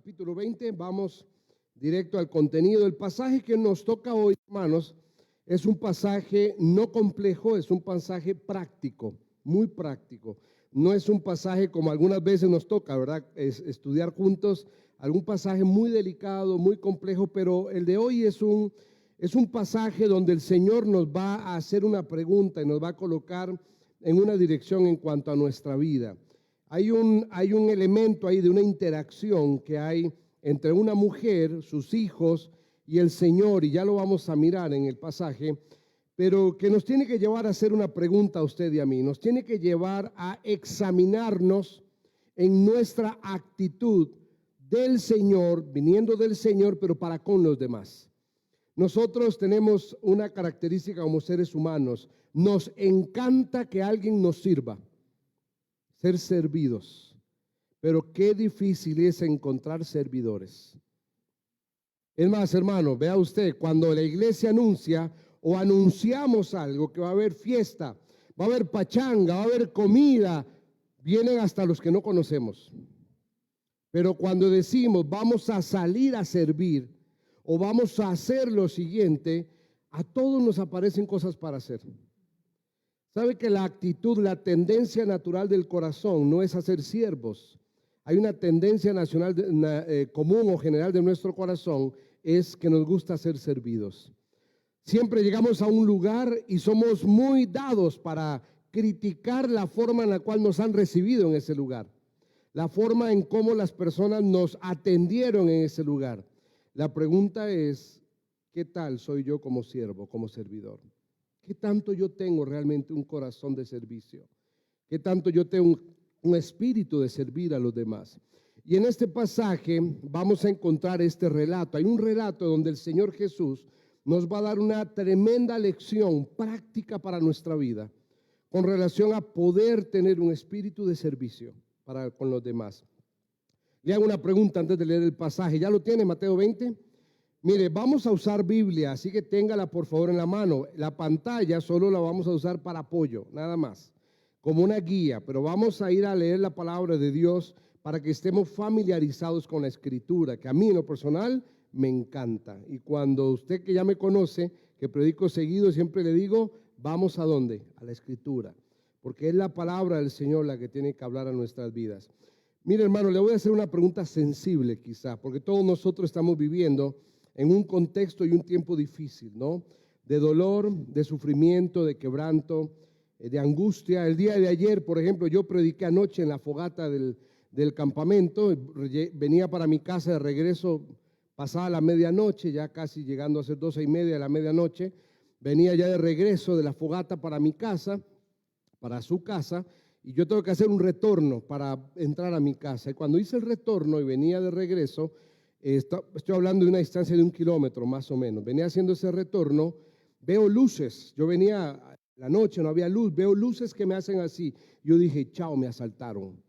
capítulo 20, vamos directo al contenido. El pasaje que nos toca hoy, hermanos, es un pasaje no complejo, es un pasaje práctico, muy práctico. No es un pasaje como algunas veces nos toca, ¿verdad? Estudiar juntos algún pasaje muy delicado, muy complejo, pero el de hoy es un pasaje donde el Señor nos va a hacer una pregunta y nos va a colocar en una dirección en cuanto a nuestra vida. Hay un elemento ahí de una interacción que hay entre una mujer, sus hijos y el Señor, y ya lo vamos a mirar en el pasaje, pero que nos tiene que llevar a hacer una pregunta a usted y a mí, nos tiene que llevar a examinarnos en nuestra actitud del Señor, viniendo del Señor, pero para con los demás. Nosotros tenemos una característica como seres humanos, nos encanta que alguien nos sirva, ser servidos, pero qué difícil es encontrar servidores. Es más, hermano, vea usted, cuando la iglesia anuncia o anunciamos algo, que va a haber fiesta, va a haber pachanga, va a haber comida, vienen hasta los que no conocemos. Pero cuando decimos vamos a salir a servir o vamos a hacer lo siguiente, a todos nos aparecen cosas para hacer. ¿Sabe que la actitud, la tendencia natural del corazón no es hacer siervos? Hay una tendencia nacional común o general de nuestro corazón, es que nos gusta ser servidos. Siempre llegamos a un lugar y somos muy dados para criticar la forma en la cual nos han recibido en ese lugar, la forma en cómo las personas nos atendieron en ese lugar. La pregunta es, ¿qué tal soy yo como siervo, como servidor? ¿Qué tanto yo tengo realmente un corazón de servicio? ¿Qué tanto yo tengo un espíritu de servir a los demás? Y en este pasaje vamos a encontrar este relato. Hay un relato donde el Señor Jesús nos va a dar una tremenda lección práctica para nuestra vida con relación a poder tener un espíritu de servicio para con los demás. Le hago una pregunta antes de leer el pasaje. ¿Ya lo tiene, Mateo 20? Mire, vamos a usar Biblia, así que téngala por favor en la mano. La pantalla solo la vamos a usar para apoyo, nada más, como una guía, pero vamos a ir a leer la palabra de Dios para que estemos familiarizados con la Escritura, que a mí en lo personal me encanta. Y cuando usted que ya me conoce, que predico seguido, siempre le digo, vamos ¿a dónde? A la Escritura, porque es la palabra del Señor la que tiene que hablar a nuestras vidas. Mire, hermano, le voy a hacer una pregunta sensible quizá, porque todos nosotros estamos viviendo en un contexto y un tiempo difícil, ¿no? De dolor, de sufrimiento, de quebranto, de angustia. El día de ayer, por ejemplo, yo prediqué anoche en la fogata del campamento, venía para mi casa de regreso pasada la medianoche, ya casi llegando a ser 12:30 de la medianoche, venía ya de regreso de la fogata para mi casa, para su casa, y yo tengo que hacer un retorno para entrar a mi casa. Y cuando hice el retorno y venía de regreso, estoy hablando de una distancia de 1 kilómetro más o menos, venía haciendo ese retorno, veo luces, yo venía la noche, no había luz, veo luces que me hacen así, yo dije, chao, me asaltaron.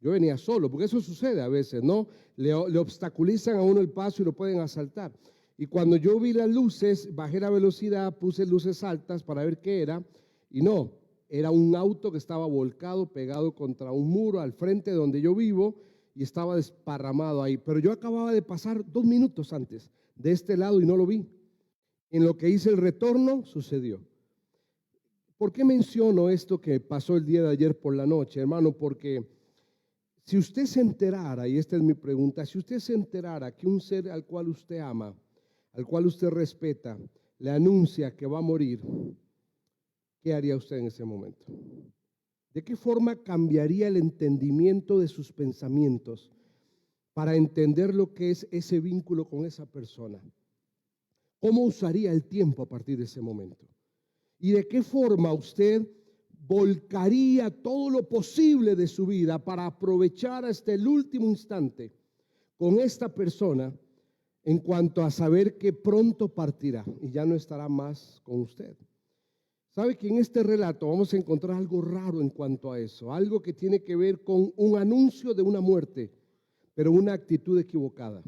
Yo venía solo, porque eso sucede a veces, ¿no? Le obstaculizan a uno el paso y lo pueden asaltar. Y cuando yo vi las luces, bajé la velocidad, puse luces altas para ver qué era, y no, era un auto que estaba volcado, pegado contra un muro al frente de donde yo vivo, y estaba desparramado ahí. Pero yo acababa de pasar 2 minutos antes de este lado y no lo vi. En lo que hice el retorno, sucedió. ¿Por qué menciono esto que pasó el día de ayer por la noche, hermano? Porque si usted se enterara, y esta es mi pregunta, si usted se enterara que un ser al cual usted ama, al cual usted respeta, le anuncia que va a morir, ¿qué haría usted en ese momento? ¿De qué forma cambiaría el entendimiento de sus pensamientos para entender lo que es ese vínculo con esa persona? ¿Cómo usaría el tiempo a partir de ese momento? ¿Y de qué forma usted volcaría todo lo posible de su vida para aprovechar hasta el último instante con esta persona en cuanto a saber que pronto partirá y ya no estará más con usted? ¿Sabe que en este relato vamos a encontrar algo raro en cuanto a eso? Algo que tiene que ver con un anuncio de una muerte, pero una actitud equivocada.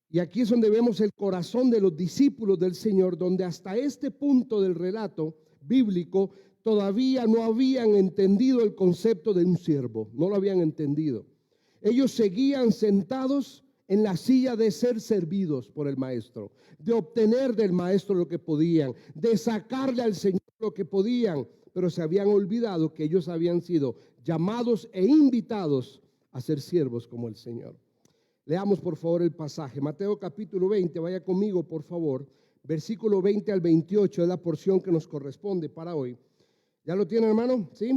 Y aquí es donde vemos el corazón de los discípulos del Señor, donde hasta este punto del relato bíblico todavía no habían entendido el concepto de un siervo, no lo habían entendido. Ellos seguían sentados en la silla de ser servidos por el maestro, de obtener del maestro lo que podían, de sacarle al Señor lo que podían, pero se habían olvidado que ellos habían sido llamados e invitados a ser siervos como el Señor. Leamos por favor el pasaje, Mateo capítulo 20, vaya conmigo por favor, versículo 20 al 28 es la porción que nos corresponde para hoy. ¿Ya lo tiene, hermano? ¿Sí?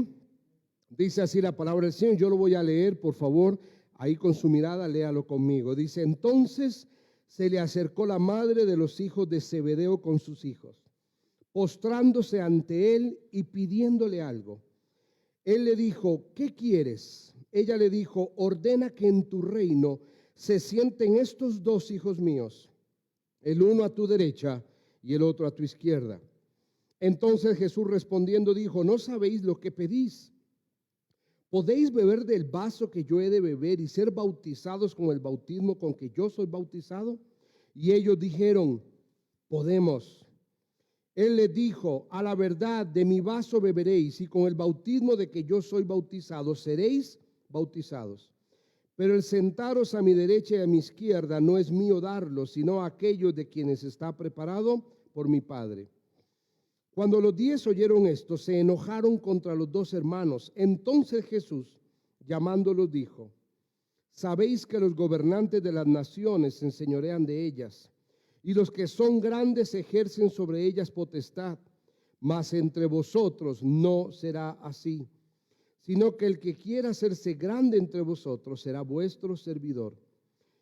Dice así la palabra del Señor, yo lo voy a leer, por favor, ahí con su mirada, léalo conmigo. Dice, entonces se le acercó la madre de los hijos de Zebedeo con sus hijos, postrándose ante él y pidiéndole algo. Él le dijo, ¿qué quieres? Ella le dijo, ordena que en tu reino se sienten estos dos hijos míos, el uno a tu derecha y el otro a tu izquierda. Entonces Jesús respondiendo dijo, ¿no sabéis lo que pedís? ¿Podéis beber del vaso que yo he de beber y ser bautizados con el bautismo con que yo soy bautizado? Y ellos dijeron, podemos. Él les dijo, a la verdad, de mi vaso beberéis y con el bautismo de que yo soy bautizado seréis bautizados. Pero el sentaros a mi derecha y a mi izquierda no es mío darlo, sino a aquellos de quienes está preparado por mi Padre. Cuando los 10 oyeron esto, se enojaron contra los dos hermanos. Entonces Jesús, llamándolos, dijo, sabéis que los gobernantes de las naciones se enseñorean de ellas, y los que son grandes ejercen sobre ellas potestad, mas entre vosotros no será así, sino que el que quiera hacerse grande entre vosotros será vuestro servidor,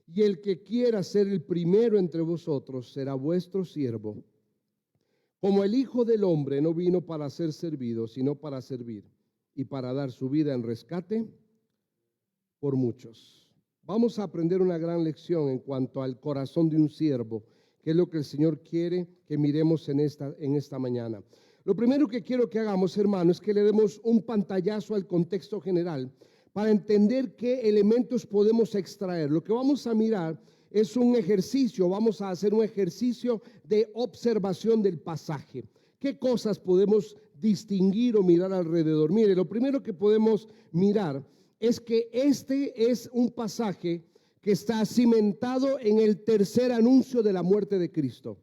y el que quiera ser el primero entre vosotros será vuestro siervo. Como el Hijo del Hombre no vino para ser servido, sino para servir y para dar su vida en rescate por muchos. Vamos a aprender una gran lección en cuanto al corazón de un siervo, que es lo que el Señor quiere que miremos en esta mañana. Lo primero que quiero que hagamos, hermanos, es que le demos un pantallazo al contexto general para entender qué elementos podemos extraer. Lo que vamos a mirar es un ejercicio, vamos a hacer un ejercicio de observación del pasaje. ¿Qué cosas podemos distinguir o mirar alrededor? Mire, lo primero que podemos mirar es que este es un pasaje que está cimentado en el tercer anuncio de la muerte de Cristo.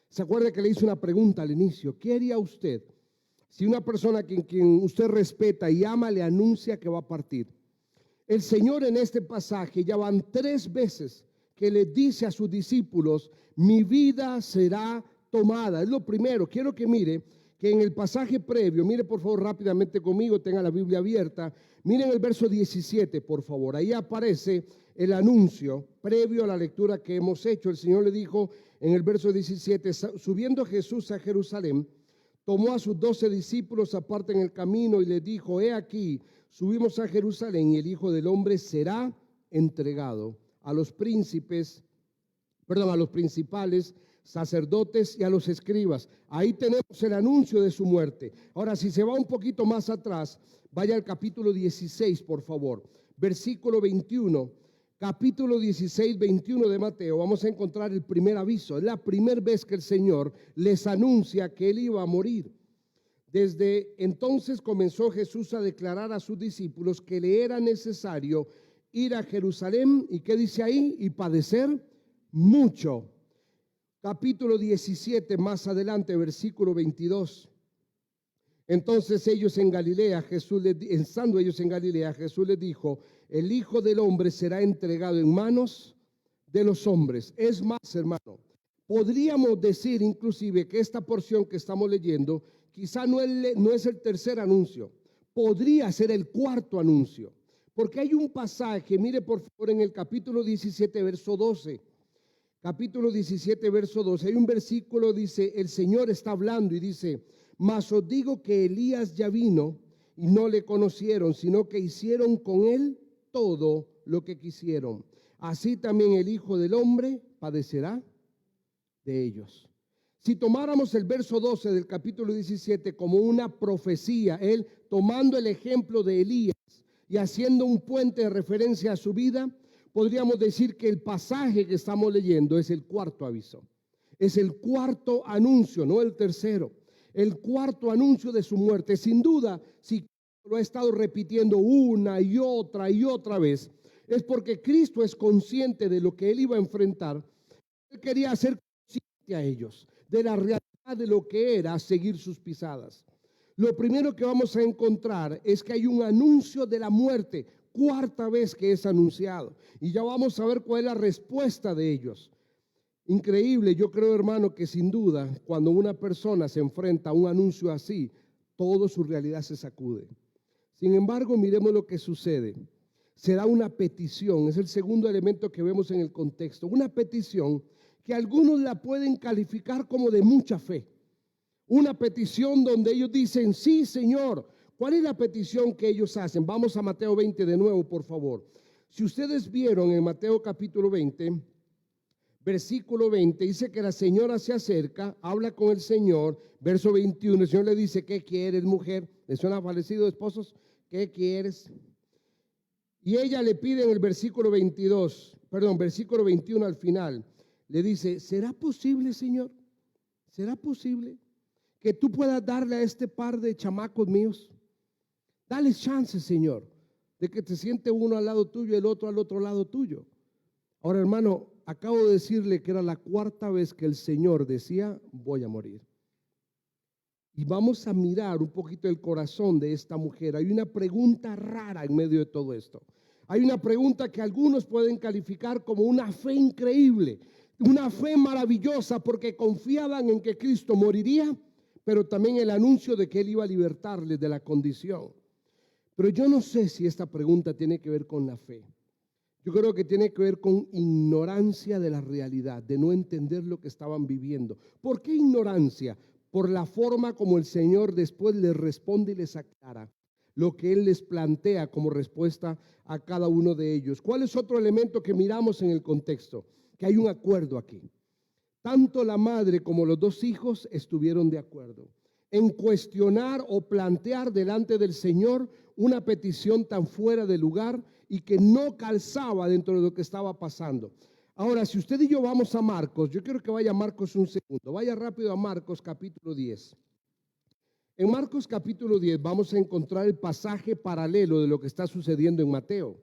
¿Se acuerda que le hice una pregunta al inicio? ¿Qué haría usted si una persona quien usted respeta y ama le anuncia que va a partir? El Señor en este pasaje ya van 3 veces que le dice a sus discípulos, mi vida será tomada. Es lo primero. Quiero que mire que en el pasaje previo, mire por favor rápidamente conmigo, tenga la Biblia abierta, miren el verso 17 por favor, ahí aparece el anuncio previo a la lectura que hemos hecho. El Señor le dijo en el verso 17, subiendo Jesús a Jerusalén, tomó a sus 12 discípulos aparte en el camino y les dijo, he aquí, subimos a Jerusalén y el Hijo del Hombre será entregado a los principales sacerdotes y a los escribas. Ahí tenemos el anuncio de su muerte. Ahora, si se va un poquito más atrás, vaya al capítulo 16, por favor, versículo 21. Capítulo 16, 21 de Mateo, vamos a encontrar el primer aviso. Es la primera vez que el Señor les anuncia que Él iba a morir. Desde entonces comenzó Jesús a declarar a sus discípulos que le era necesario ir a Jerusalén, ¿y qué dice ahí? Y padecer mucho. Capítulo 17, más adelante, versículo 22. Entonces ellos en Galilea, estando ellos en Galilea, Jesús les dijo, el Hijo del Hombre será entregado en manos de los hombres. Es más, hermano, podríamos decir inclusive que esta porción que estamos leyendo, quizá no es el tercer anuncio, podría ser el cuarto anuncio. Porque hay un pasaje, mire por favor en el capítulo 17, verso 12. Capítulo 17, verso 12. Hay un versículo, dice, el Señor está hablando y dice, mas os digo que Elías ya vino y no le conocieron, sino que hicieron con él todo lo que quisieron. Así también el Hijo del Hombre padecerá de ellos. Si tomáramos el verso 12 del capítulo 17 como una profecía, él tomando el ejemplo de Elías y haciendo un puente de referencia a su vida, podríamos decir que el pasaje que estamos leyendo es el cuarto aviso. Es el cuarto anuncio, no el tercero. El cuarto anuncio de su muerte. Sin duda, si lo ha estado repitiendo una y otra vez, es porque Cristo es consciente de lo que él iba a enfrentar. Él quería hacer consciente a ellos de la realidad de lo que era seguir sus pisadas. Lo primero que vamos a encontrar es que hay un anuncio de la muerte, cuarta vez que es anunciado. Y ya vamos a ver cuál es la respuesta de ellos. Increíble, yo creo, hermano, que sin duda, cuando una persona se enfrenta a un anuncio así, toda su realidad se sacude. Sin embargo, miremos lo que sucede. Se da una petición, es el segundo elemento que vemos en el contexto, una petición que algunos la pueden calificar como de mucha fe. Una petición donde ellos dicen, sí, Señor. ¿Cuál es la petición que ellos hacen? Vamos a Mateo 20 de nuevo, por favor. Si ustedes vieron en Mateo capítulo 20, versículo 20, dice que la señora se acerca, habla con el Señor. Verso 21, el Señor le dice, ¿qué quieres, mujer? ¿Les suena parecido, esposos? ¿Qué quieres? Y ella le pide en el versículo 21 al final, le dice, ¿será posible, Señor? ¿Será posible que tú puedas darle a este par de chamacos míos? Dale chance, Señor, de que te siente uno al lado tuyo y el otro al otro lado tuyo. Ahora, hermano, acabo de decirle que era la cuarta vez que el Señor decía, voy a morir. Y vamos a mirar un poquito el corazón de esta mujer. Hay una pregunta rara en medio de todo esto. Hay una pregunta que algunos pueden calificar como una fe increíble, una fe maravillosa, porque confiaban en que Cristo moriría, pero también el anuncio de que Él iba a libertarles de la condición. Pero yo no sé si esta pregunta tiene que ver con la fe. Yo creo que tiene que ver con ignorancia de la realidad, de no entender lo que estaban viviendo. ¿Por qué ignorancia? Por la forma como el Señor después les responde y les aclara lo que Él les plantea como respuesta a cada uno de ellos. ¿Cuál es otro elemento que miramos en el contexto? Que hay un acuerdo aquí. Tanto la madre como los dos hijos estuvieron de acuerdo en cuestionar o plantear delante del Señor una petición tan fuera de lugar y que no calzaba dentro de lo que estaba pasando. Ahora, si usted y yo vamos a Marcos, yo quiero que vaya a Marcos un segundo, vaya rápido a Marcos capítulo 10. En Marcos capítulo 10 vamos a encontrar el pasaje paralelo de lo que está sucediendo en Mateo.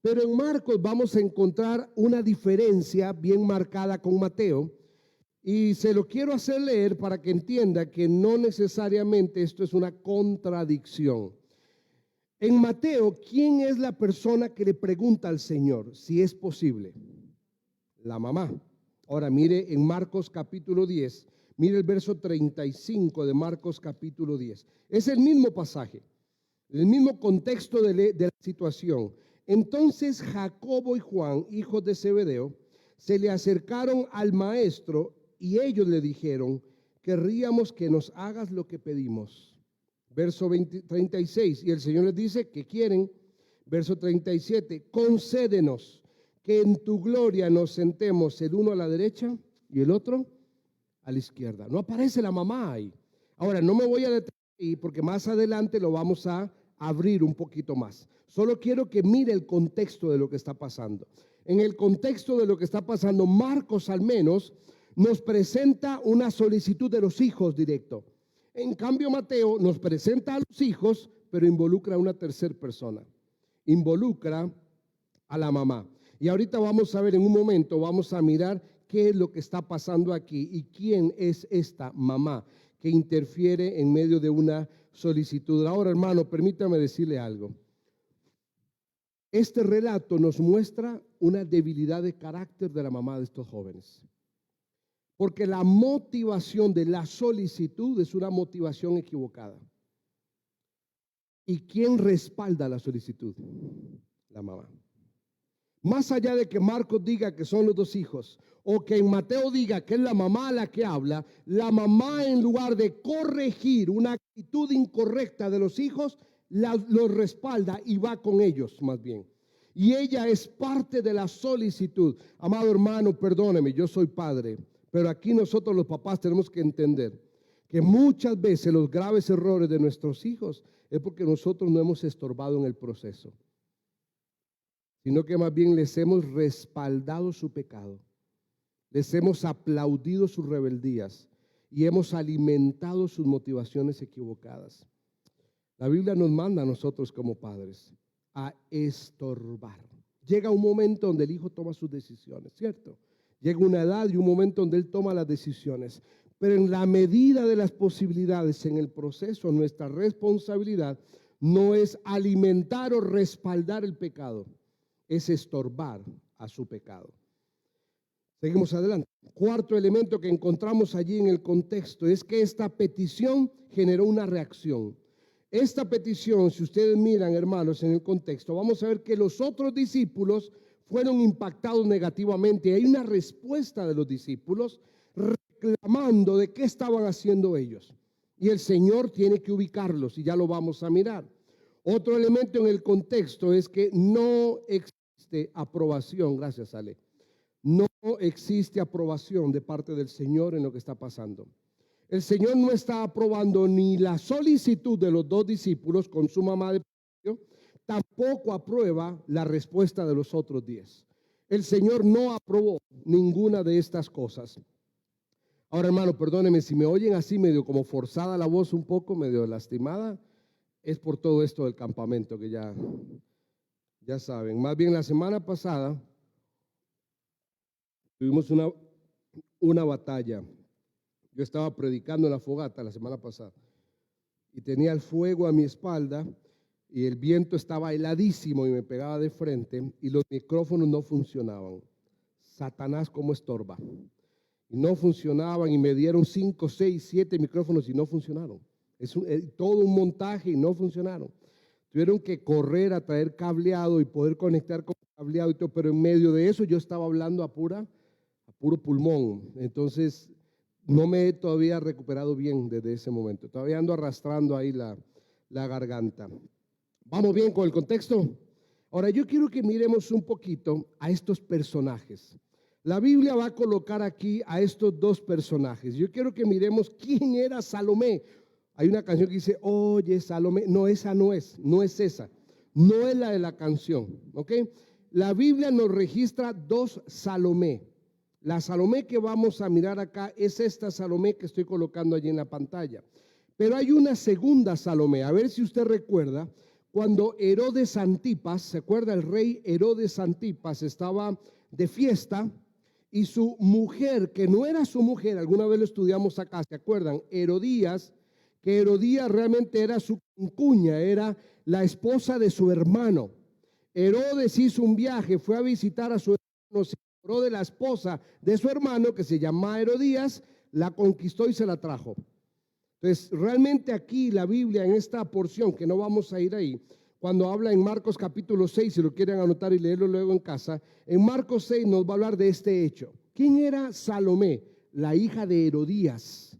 Pero en Marcos vamos a encontrar una diferencia bien marcada con Mateo. Y se lo quiero hacer leer para que entienda que no necesariamente esto es una contradicción. En Mateo, ¿quién es la persona que le pregunta al Señor si es posible? La mamá. Ahora mire en Marcos capítulo 10, mire el verso 35 de Marcos capítulo 10. Es el mismo pasaje, el mismo contexto de la situación. Entonces Jacobo y Juan, hijos de Zebedeo, se le acercaron al maestro y ellos le dijeron, querríamos que nos hagas lo que pedimos. Verso 36, y el Señor les dice, ¿qué quieren? Verso 37, concédenos que en tu gloria nos sentemos el uno a la derecha y el otro a la izquierda. No aparece la mamá ahí. Ahora, no me voy a detener ahí porque más adelante lo vamos a abrir un poquito más. Solo quiero que mire el contexto de lo que está pasando. En el contexto de lo que está pasando, Marcos al menos nos presenta una solicitud de los hijos directo. En cambio, Mateo nos presenta a los hijos, pero involucra a una tercera persona. Involucra a la mamá. Y ahorita vamos a ver en un momento, vamos a mirar qué es lo que está pasando aquí y quién es esta mamá que interfiere en medio de una solicitud. Ahora, hermano, permítame decirle algo. Este relato nos muestra una debilidad de carácter de la mamá de estos jóvenes. Porque la motivación de la solicitud es una motivación equivocada. ¿Y quién respalda la solicitud? La mamá. Más allá de que Marcos diga que son los dos hijos, o que en Mateo diga que es la mamá la que habla, la mamá en lugar de corregir una actitud incorrecta de los hijos, los respalda y va con ellos más bien. Y ella es parte de la solicitud. Amado hermano, perdóneme, yo soy padre. Pero aquí nosotros los papás tenemos que entender que muchas veces los graves errores de nuestros hijos es porque nosotros no hemos estorbado en el proceso, sino que más bien les hemos respaldado su pecado, les hemos aplaudido sus rebeldías y hemos alimentado sus motivaciones equivocadas. La Biblia nos manda a nosotros como padres a estorbar. llega un momento donde el hijo toma sus decisiones, ¿cierto? Llega una edad y un momento donde él toma las decisiones. Pero en la medida de las posibilidades, en el proceso, nuestra responsabilidad no es alimentar o respaldar el pecado, es estorbar a su pecado. Seguimos adelante. Cuarto elemento que encontramos allí en el contexto es que esta petición generó una reacción. Esta petición, si ustedes miran, hermanos, en el contexto, vamos a ver que los otros discípulos fueron impactados negativamente. Hay una respuesta de los discípulos reclamando de qué estaban haciendo ellos. Y el Señor tiene que ubicarlos y ya lo vamos a mirar. Otro elemento en el contexto es que no existe aprobación. Gracias, Ale. No existe aprobación de parte del Señor en lo que está pasando. El Señor no está aprobando ni la solicitud de los dos discípulos con su mamá de pecho, tampoco aprueba la respuesta de los otros 10. El Señor no aprobó ninguna de estas cosas. Ahora, hermano, perdónenme si me oyen así medio como forzada la voz, un poco medio lastimada, es por todo esto del campamento que ya saben. Más bien la semana pasada tuvimos una batalla. Yo estaba predicando en la fogata la semana pasada y tenía el fuego a mi espalda y el viento estaba heladísimo y me pegaba de frente y los micrófonos no funcionaban. Satanás como estorba. Y no funcionaban y me dieron 5, 6, 7 micrófonos y no funcionaron. Es todo un montaje y no funcionaron. Tuvieron que correr a traer cableado y poder conectar con cableado y todo, pero en medio de eso yo estaba hablando a puro pulmón. Entonces no me he todavía recuperado bien desde ese momento. Todavía ando arrastrando ahí la garganta. ¿Vamos bien con el contexto? Ahora yo quiero que miremos un poquito a estos personajes. La Biblia va a colocar aquí a estos dos personajes. Yo quiero que miremos quién era Salomé. Hay una canción que dice, oye Salomé. No, esa no es esa. No es la de la canción, ¿ok? La Biblia nos registra dos Salomé. La Salomé que vamos a mirar acá es esta Salomé que estoy colocando allí en la pantalla. Pero hay una segunda Salomé. A ver si usted recuerda, cuando Herodes Antipas, ¿se acuerda? El rey Herodes Antipas estaba de fiesta y su mujer, que no era su mujer, alguna vez lo estudiamos acá, ¿se acuerdan? Herodías, que Herodías realmente era su cuña, era la esposa de su hermano. Herodes hizo un viaje, fue a visitar a su hermano, se enamoró de la esposa de su hermano, que se llamaba Herodías, la conquistó y se la trajo. Entonces, realmente aquí la Biblia, en esta porción, que no vamos a ir ahí, cuando habla en Marcos capítulo 6, si lo quieren anotar y leerlo luego en casa, en Marcos 6 nos va a hablar de este hecho. ¿Quién era Salomé? La hija de Herodías,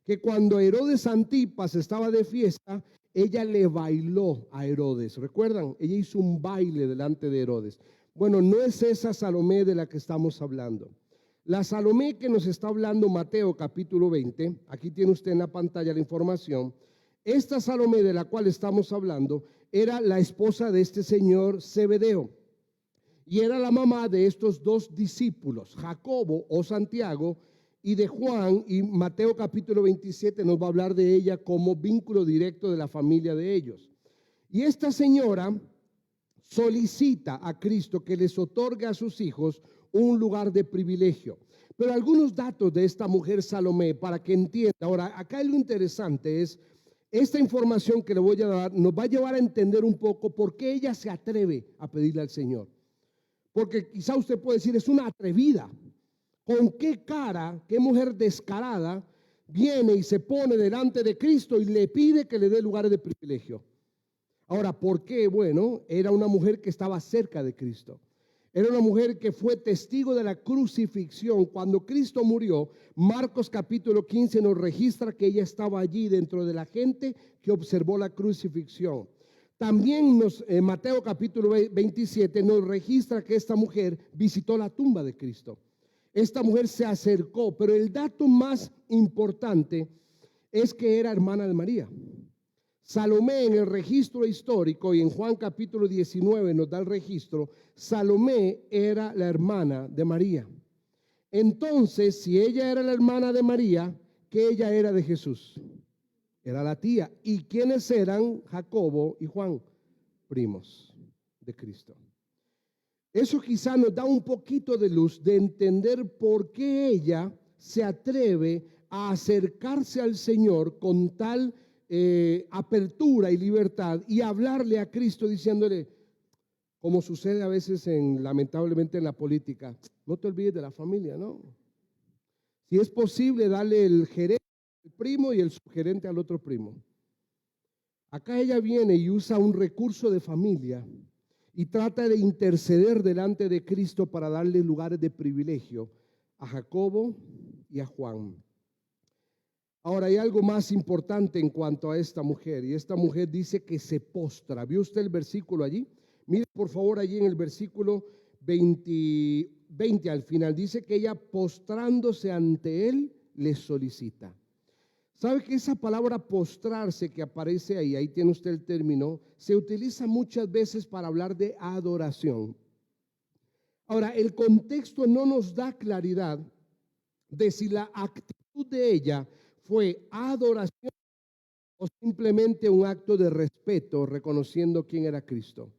que cuando Herodes Antipas estaba de fiesta, ella le bailó a Herodes. ¿Recuerdan? Ella hizo un baile delante de Herodes. Bueno, no es esa Salomé de la que estamos hablando. La Salomé que nos está hablando Mateo capítulo 20, aquí tiene usted en la pantalla la información. Esta Salomé de la cual estamos hablando era la esposa de este señor Zebedeo y era la mamá de estos dos discípulos, Jacobo o Santiago y de Juan, y Mateo capítulo 27 nos va a hablar de ella como vínculo directo de la familia de ellos. Y esta señora solicita a Cristo que les otorgue a sus hijos un lugar de privilegio. Pero algunos datos de esta mujer Salomé para que entienda. Ahora, acá lo interesante es, esta información que le voy a dar nos va a llevar a entender un poco por qué ella se atreve a pedirle al Señor. Porque quizá usted puede decir, es una atrevida. ¿Con qué cara, qué mujer descarada viene y se pone delante de Cristo y le pide que le dé lugares de privilegio? Ahora, ¿por qué? Bueno, era una mujer que estaba cerca de Cristo. Era una mujer que fue testigo de la crucifixión. Cuando Cristo murió, Marcos capítulo 15 nos registra que ella estaba allí dentro de la gente que observó la crucifixión. También Mateo capítulo 27 nos registra que esta mujer visitó la tumba de Cristo. Esta mujer se acercó, pero el dato más importante es que era hermana de María. Salomé en el registro histórico y en Juan capítulo 19 nos da el registro, Salomé era la hermana de María. Entonces, si ella era la hermana de María, ¿qué ella era de Jesús? Era la tía. ¿Y quiénes eran Jacobo y Juan? Primos de Cristo. Eso quizá nos da un poquito de luz de entender por qué ella se atreve a acercarse al Señor con tal apertura y libertad y hablarle a Cristo diciéndole, como sucede a veces lamentablemente en la política, no te olvides de la familia, ¿no? Si es posible, dale el gerente al primo y el subgerente al otro primo. Acá ella viene y usa un recurso de familia y trata de interceder delante de Cristo para darle lugares de privilegio a Jacobo y a Juan. Ahora hay algo más importante en cuanto a esta mujer, y esta mujer dice que se postra. ¿Vio usted el versículo allí? Mire por favor allí en el versículo 20 al final, dice que ella postrándose ante él le solicita. ¿Sabe que esa palabra postrarse que aparece ahí tiene usted el término, se utiliza muchas veces para hablar de adoración? Ahora, el contexto no nos da claridad de si la actitud de ella fue adoración o simplemente un acto de respeto reconociendo quién era Cristo.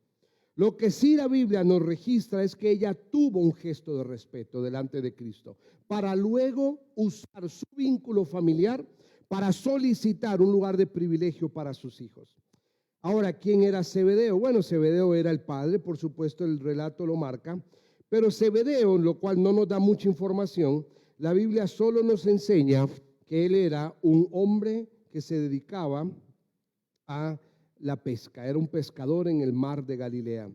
Lo que sí la Biblia nos registra es que ella tuvo un gesto de respeto delante de Cristo para luego usar su vínculo familiar para solicitar un lugar de privilegio para sus hijos. Ahora, ¿quién era Zebedeo? Bueno, Zebedeo era el padre, por supuesto el relato lo marca, pero Zebedeo, lo cual no nos da mucha información, la Biblia solo nos enseña que él era un hombre que se dedicaba a la pesca, era un pescador en el mar de Galilea.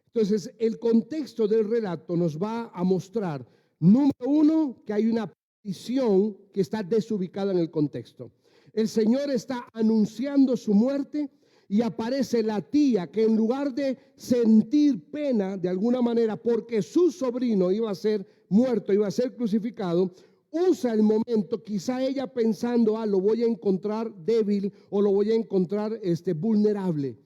Entonces, el contexto del relato nos va a mostrar, número uno, que hay una petición que está desubicada en el contexto. El Señor está anunciando su muerte y aparece la tía que en lugar de sentir pena de alguna manera porque su sobrino iba a ser muerto, iba a ser crucificado, usa el momento, quizá ella pensando, lo voy a encontrar débil o lo voy a encontrar vulnerable,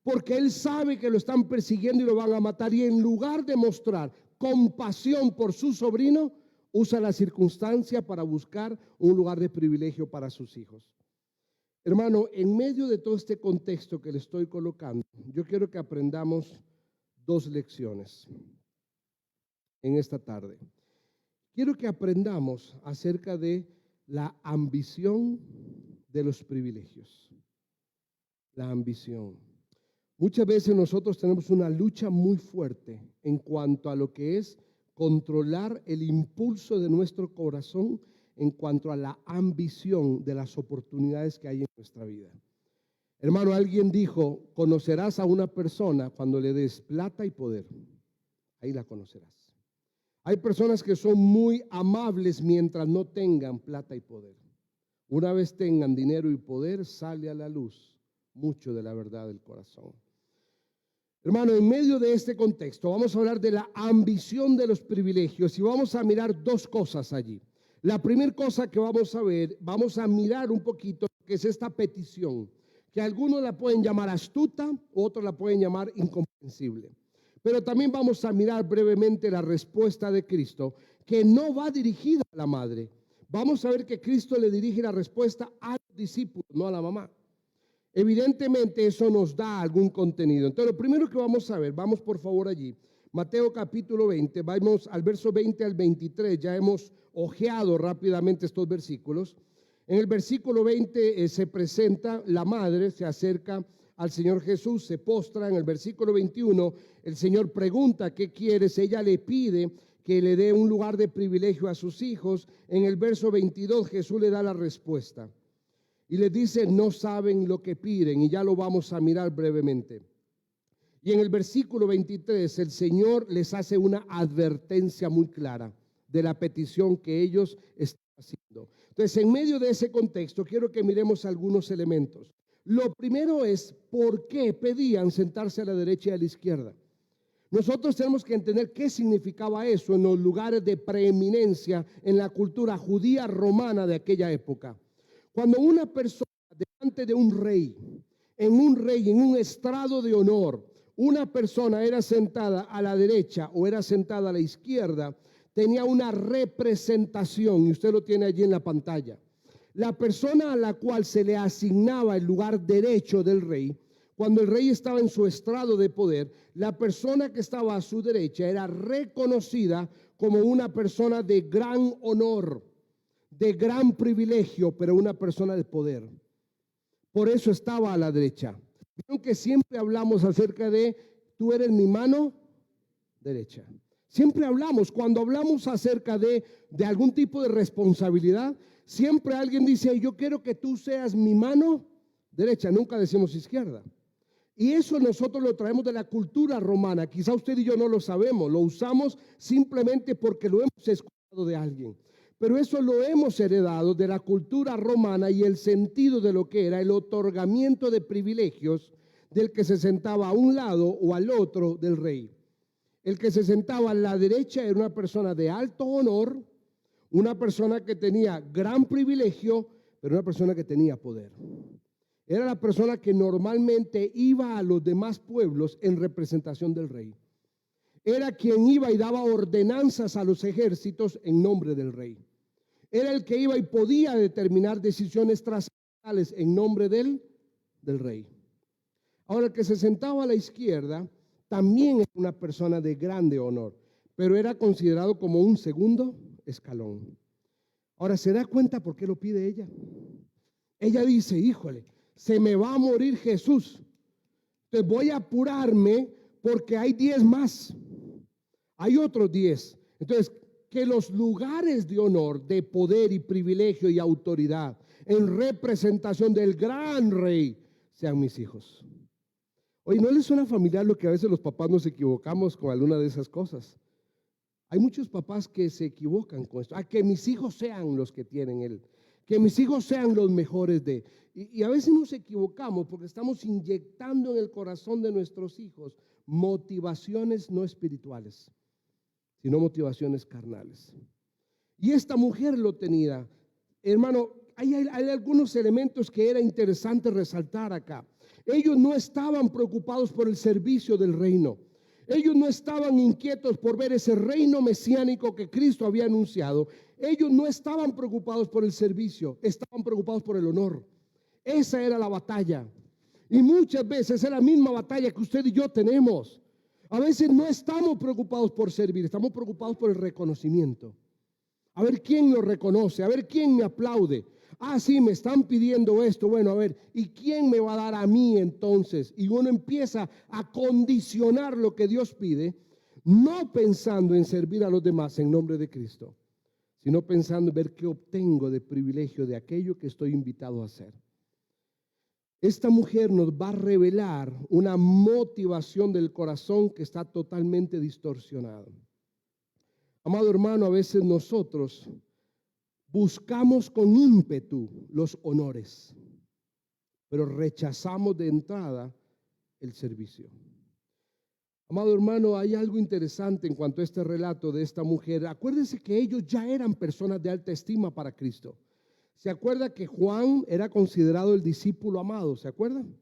porque él sabe que lo están persiguiendo y lo van a matar, y en lugar de mostrar compasión por su sobrino, usa la circunstancia para buscar un lugar de privilegio para sus hijos. Hermano, en medio de todo este contexto que le estoy colocando, yo quiero que aprendamos dos lecciones en esta tarde. Quiero que aprendamos acerca de la ambición de los privilegios. La ambición. Muchas veces nosotros tenemos una lucha muy fuerte en cuanto a lo que es controlar el impulso de nuestro corazón en cuanto a la ambición de las oportunidades que hay en nuestra vida. Hermano, alguien dijo, conocerás a una persona cuando le des plata y poder. Ahí la conocerás. Hay personas que son muy amables mientras no tengan plata y poder. Una vez tengan dinero y poder, sale a la luz mucho de la verdad del corazón. Hermano, en medio de este contexto vamos a hablar de la ambición de los privilegios y vamos a mirar dos cosas allí. La primera cosa que vamos a ver, vamos a mirar un poquito que es esta petición, que algunos la pueden llamar astuta, otros la pueden llamar incomprensible. Pero también vamos a mirar brevemente la respuesta de Cristo, que no va dirigida a la madre. Vamos a ver que Cristo le dirige la respuesta a los discípulos, no a la mamá. Evidentemente eso nos da algún contenido. Entonces lo primero que vamos a ver, vamos por favor allí, Mateo capítulo 20, vamos al verso 20 al 23, ya hemos ojeado rápidamente estos versículos. En el versículo 20 se presenta la madre, se acerca al Señor Jesús, se postra. En el versículo 21 el Señor pregunta qué quieres, ella le pide que le dé un lugar de privilegio a sus hijos. En el verso 22 Jesús le da la respuesta y les dice, no saben lo que piden, y ya lo vamos a mirar brevemente. Y en el versículo 23 el Señor les hace una advertencia muy clara de la petición que ellos están haciendo. Entonces, en medio de ese contexto, quiero que miremos algunos elementos. Lo primero es, ¿por qué pedían sentarse a la derecha y a la izquierda? Nosotros tenemos que entender qué significaba eso en los lugares de preeminencia en la cultura judía romana de aquella época. Cuando una persona delante de un rey, en un estrado de honor, una persona era sentada a la derecha o era sentada a la izquierda, tenía una representación, y usted lo tiene allí en la pantalla. La persona a la cual se le asignaba el lugar derecho del rey, Cuando el rey estaba en su estrado de poder, la persona que estaba a su derecha era reconocida como una persona de gran honor, de gran privilegio, pero una persona de poder. Por eso estaba a la derecha. Aunque siempre hablamos acerca de, tú eres mi mano derecha. Siempre hablamos, cuando hablamos acerca de algún tipo de responsabilidad, siempre alguien dice, yo quiero que tú seas mi mano derecha, nunca decimos izquierda. Y eso nosotros lo traemos de la cultura romana. Quizá usted y yo no lo sabemos, lo usamos simplemente porque lo hemos escuchado de alguien. Pero eso lo hemos heredado de la cultura romana y el sentido de lo que era el otorgamiento de privilegios del que se sentaba a un lado o al otro del rey. El que se sentaba a la derecha era una persona de alto honor, una persona que tenía gran privilegio, pero una persona que tenía poder. Era la persona que normalmente iba a los demás pueblos en representación del rey. Era quien iba y daba ordenanzas a los ejércitos en nombre del rey. Era el que iba y podía determinar decisiones trascendentales en nombre del rey. Ahora, el que se sentaba a la izquierda también era una persona de grande honor, pero era considerado como un segundo escalón. Ahora, ¿se da cuenta por qué lo pide ella? Ella dice, híjole, se me va a morir Jesús. Entonces voy a apurarme porque hay 10 más. Hay otros 10. Entonces, que los lugares de honor, de poder y privilegio y autoridad en representación del gran rey sean mis hijos. Oye, ¿no les suena familiar lo que a veces los papás nos equivocamos con alguna de esas cosas? Hay muchos papás que se equivocan con esto. Que mis hijos sean los que tienen él. Que mis hijos sean los mejores de. Y a veces nos equivocamos porque estamos inyectando en el corazón de nuestros hijos motivaciones no espirituales, sino motivaciones carnales. Y esta mujer lo tenía. Hermano, hay algunos elementos que era interesante resaltar acá. Ellos no estaban preocupados por el servicio del reino. Ellos no estaban inquietos por ver ese reino mesiánico que Cristo había anunciado. Ellos no estaban preocupados por el servicio, estaban preocupados por el honor. Esa era la batalla. Y muchas veces es la misma batalla que usted y yo tenemos. A veces no estamos preocupados por servir, estamos preocupados por el reconocimiento. A ver quién lo reconoce, a ver quién me aplaude. Ah, sí, me están pidiendo esto. Bueno, a ver, ¿y quién me va a dar a mí entonces? Y uno empieza a condicionar lo que Dios pide, no pensando en servir a los demás en nombre de Cristo, sino pensando en ver qué obtengo de privilegio de aquello que estoy invitado a hacer. Esta mujer nos va a revelar una motivación del corazón que está totalmente distorsionada. Amado hermano, a veces nosotros buscamos con ímpetu los honores, pero rechazamos de entrada el servicio. Amado hermano, hay algo interesante en cuanto a este relato de esta mujer. Acuérdense que ellos ya eran personas de alta estima para Cristo. ¿Se acuerda que Juan era considerado el discípulo amado? ¿Se acuerdan?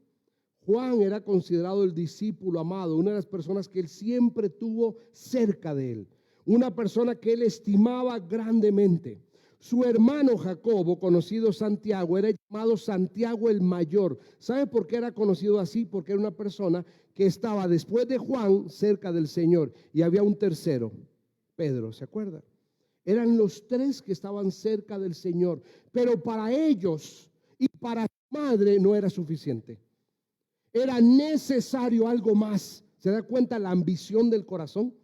Juan era considerado el discípulo amado, una de las personas que él siempre tuvo cerca de él, una persona que él estimaba grandemente. Su hermano Jacobo, conocido Santiago, era llamado Santiago el Mayor. ¿Sabe por qué era conocido así? Porque era una persona que estaba después de Juan cerca del Señor. Y había un tercero, Pedro, ¿se acuerda? Eran los 3 que estaban cerca del Señor. Pero para ellos y para su madre no era suficiente. Era necesario algo más. ¿Se da cuenta la ambición del corazón?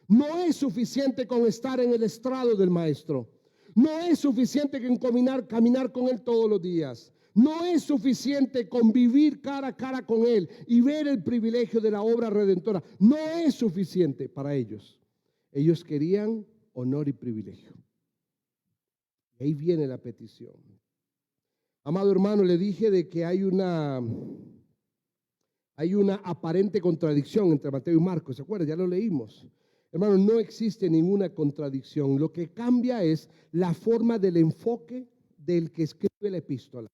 No es suficiente con estar en el estrado del maestro. No es suficiente con caminar con él todos los días. No es suficiente con vivir cara a cara con él y ver el privilegio de la obra redentora. No es suficiente para ellos. Ellos querían honor y privilegio. Y ahí viene la petición. Amado hermano, le dije de que hay una aparente contradicción entre Mateo y Marcos. ¿Se acuerdan? Ya lo leímos. Hermano, no existe ninguna contradicción. Lo que cambia es la forma del enfoque del que escribe la epístola.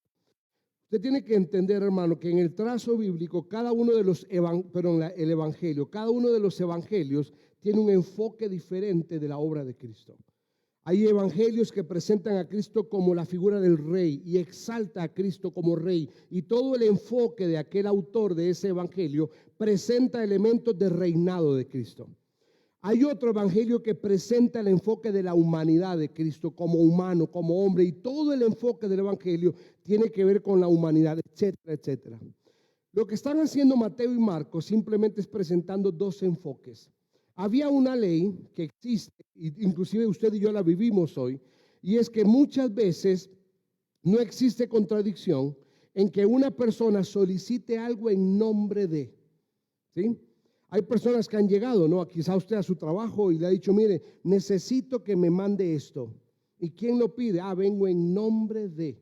Usted tiene que entender, hermano, que en el trazo bíblico, cada uno de los evangelios tiene un enfoque diferente de la obra de Cristo. Hay evangelios que presentan a Cristo como la figura del rey y exalta a Cristo como rey. Y todo el enfoque de aquel autor de ese evangelio presenta elementos de reinado de Cristo. Hay otro evangelio que presenta el enfoque de la humanidad de Cristo como humano, como hombre. Y todo el enfoque del evangelio tiene que ver con la humanidad, etcétera, etcétera. Lo que están haciendo Mateo y Marcos simplemente es presentando dos enfoques. Había una ley que existe, inclusive usted y yo la vivimos hoy, y es que muchas veces no existe contradicción en que una persona solicite algo en nombre de, ¿sí? Hay personas que han llegado, ¿no? Quizá usted a su trabajo y le ha dicho, mire, necesito que me mande esto. ¿Y quién lo pide? Vengo en nombre de.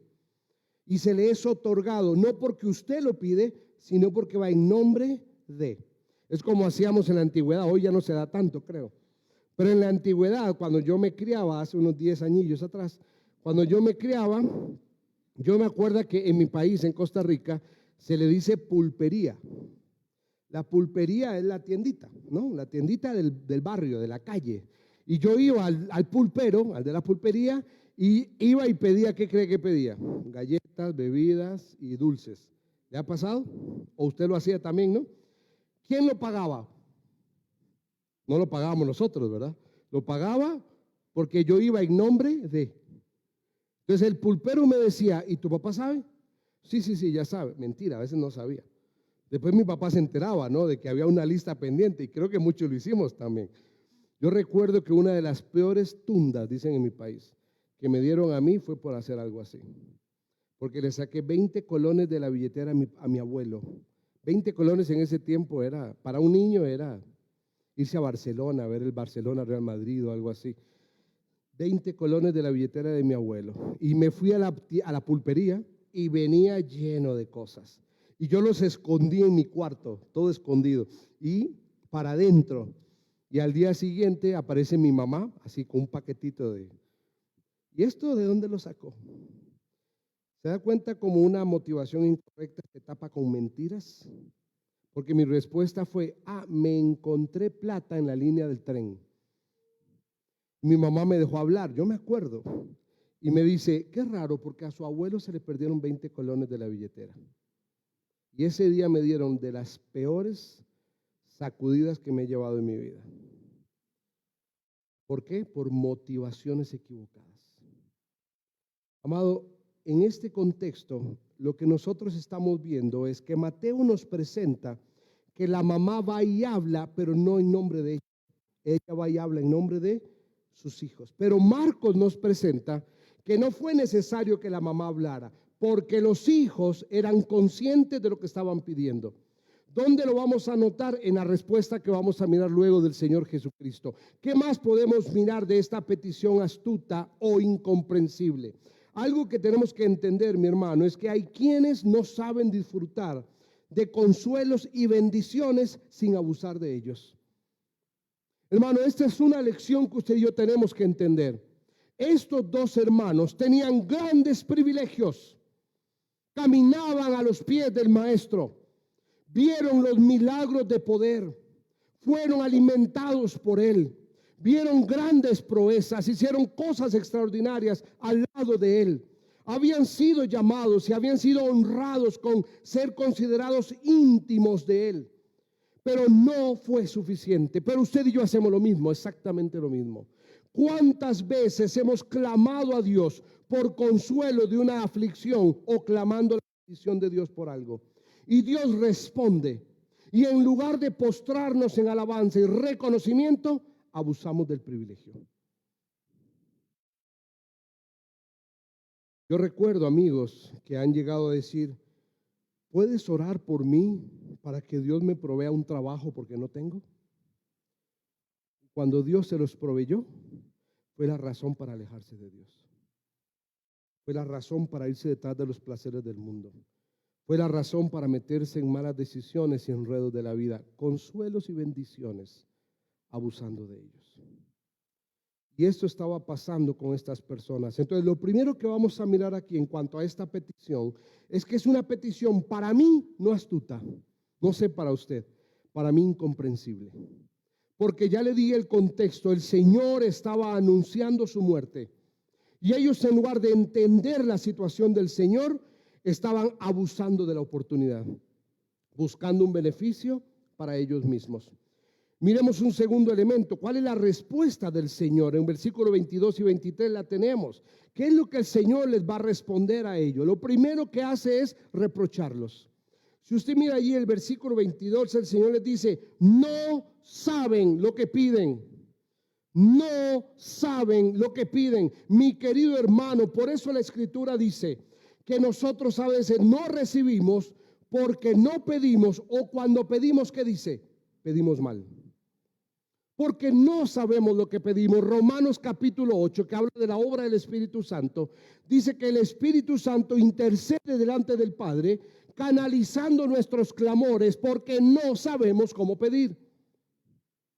Y se le es otorgado, no porque usted lo pide, sino porque va en nombre de. Es como hacíamos en la antigüedad, hoy ya no se da tanto, creo. Pero en la antigüedad, cuando yo me criaba, hace unos 10 añillos atrás, cuando yo me criaba, yo me acuerdo que en mi país, en Costa Rica, se le dice pulpería. La pulpería es la tiendita, ¿no? La tiendita del barrio, de la calle. Y yo iba al pulpero, al de la pulpería, y iba y pedía, ¿qué cree que pedía? Galletas, bebidas y dulces. ¿Le ha pasado? ¿O usted lo hacía también, no? ¿Quién lo pagaba? No lo pagábamos nosotros, ¿verdad? Lo pagaba porque yo iba en nombre de. Entonces el pulpero me decía, ¿y tu papá sabe? Sí, ya sabe. Mentira, a veces no sabía. Después mi papá se enteraba, ¿no? De que había una lista pendiente y creo que muchos lo hicimos también. Yo recuerdo que una de las peores tundas, dicen en mi país, que me dieron a mí fue por hacer algo así. Porque le saqué 20 colones de la billetera a mi abuelo. 20 colones en ese tiempo para un niño era irse a Barcelona, a ver el Barcelona Real Madrid o algo así. 20 colones de la billetera de mi abuelo. Y me fui a la pulpería y venía lleno de cosas. Y yo los escondí en mi cuarto, todo escondido. Y para adentro. Y al día siguiente aparece mi mamá, así con un paquetito de... ¿Y esto de dónde lo sacó? ¿Se da cuenta como una motivación incorrecta se tapa con mentiras? Porque mi respuesta fue, me encontré plata en la línea del tren. Mi mamá me dejó hablar, yo me acuerdo. Y me dice, qué raro, porque a su abuelo se le perdieron 20 colones de la billetera. Y ese día me dieron de las peores sacudidas que me he llevado en mi vida. ¿Por qué? Por motivaciones equivocadas. Amado, en este contexto, lo que nosotros estamos viendo es que Mateo nos presenta que la mamá va y habla, pero no en nombre de ella. Ella va y habla en nombre de sus hijos. Pero Marcos nos presenta que no fue necesario que la mamá hablara, porque los hijos eran conscientes de lo que estaban pidiendo. ¿Dónde lo vamos a notar? En la respuesta que vamos a mirar luego del Señor Jesucristo. ¿Qué más podemos mirar de esta petición astuta o incomprensible? Algo que tenemos que entender, mi hermano, es que hay quienes no saben disfrutar de consuelos y bendiciones sin abusar de ellos. Hermano, esta es una lección que usted y yo tenemos que entender. Estos dos hermanos tenían grandes privilegios. Caminaban a los pies del maestro. Vieron los milagros de poder. Fueron alimentados por él. Vieron grandes proezas, hicieron cosas extraordinarias al lado de él. Habían sido llamados y habían sido honrados con ser considerados íntimos de él. Pero no fue suficiente. Pero usted y yo hacemos lo mismo, exactamente lo mismo. ¿Cuántas veces hemos clamado a Dios por consuelo de una aflicción o clamando la bendición de Dios por algo? Y Dios responde. Y en lugar de postrarnos en alabanza y reconocimiento, abusamos del privilegio. Yo recuerdo amigos que han llegado a decir, ¿puedes orar por mí para que Dios me provea un trabajo porque no tengo? Cuando Dios se los proveyó, fue la razón para alejarse de Dios. Fue la razón para irse detrás de los placeres del mundo. Fue la razón para meterse en malas decisiones y enredos de la vida, consuelos y bendiciones, abusando de ellos. Y esto estaba pasando con estas personas. Entonces, lo primero que vamos a mirar aquí en cuanto a esta petición es que es una petición para mí no astuta, no sé para usted, para mí incomprensible. porque ya le di el contexto. El Señor estaba anunciando su muerte. Y ellos, en lugar de entender la situación del Señor, estaban abusando de la oportunidad, buscando un beneficio para ellos mismos. Miremos un segundo elemento. ¿Cuál es la respuesta del Señor? En versículos 22 y 23 la tenemos. ¿Qué es lo que el Señor les va a responder a ellos? Lo primero que hace es reprocharlos. Si usted mira allí el versículo 22, el Señor les dice, no saben lo que piden. No saben lo que piden. Mi querido hermano, por eso la Escritura dice que nosotros a veces no recibimos porque no pedimos, o cuando pedimos, ¿qué dice? Pedimos mal. Porque no sabemos lo que pedimos. Romanos capítulo 8, que habla de la obra del Espíritu Santo, dice que el Espíritu Santo intercede delante del Padre, canalizando nuestros clamores porque no sabemos cómo pedir.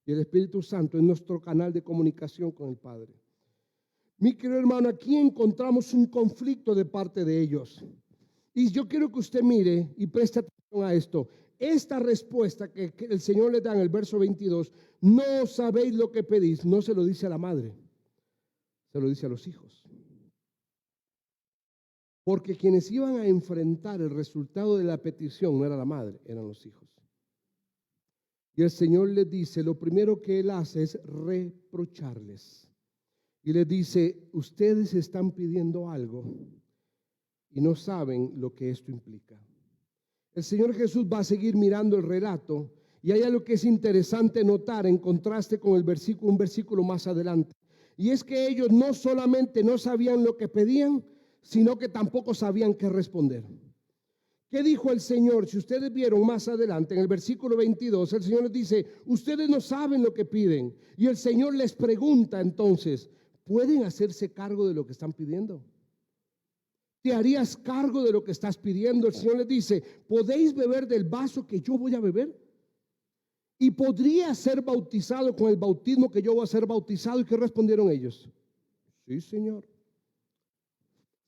Y el Espíritu Santo es nuestro canal de comunicación con el Padre. Mi querido hermano, aquí encontramos un conflicto de parte de ellos. Y yo quiero que usted mire y preste atención a esto. Esta respuesta que el Señor le da en el verso 22, no sabéis lo que pedís, no se lo dice a la madre, se lo dice a los hijos. Porque quienes iban a enfrentar el resultado de la petición no era la madre, eran los hijos. Y el Señor les dice, lo primero que Él hace es reprocharles. Y les dice, ustedes están pidiendo algo y no saben lo que esto implica. El Señor Jesús va a seguir mirando el relato y hay algo que es interesante notar en contraste con un versículo más adelante. Y es que ellos no solamente no sabían lo que pedían, sino que tampoco sabían qué responder. ¿Qué dijo el Señor? Si ustedes vieron más adelante en el versículo 22, el Señor les dice, ustedes no saben lo que piden. Y el Señor les pregunta entonces, ¿pueden hacerse cargo de lo que están pidiendo? ¿Te harías cargo de lo que estás pidiendo? El Señor les dice, ¿podéis beber del vaso que yo voy a beber? ¿Y podría ser bautizado con el bautismo que yo voy a ser bautizado? ¿Y qué respondieron ellos? Sí, Señor.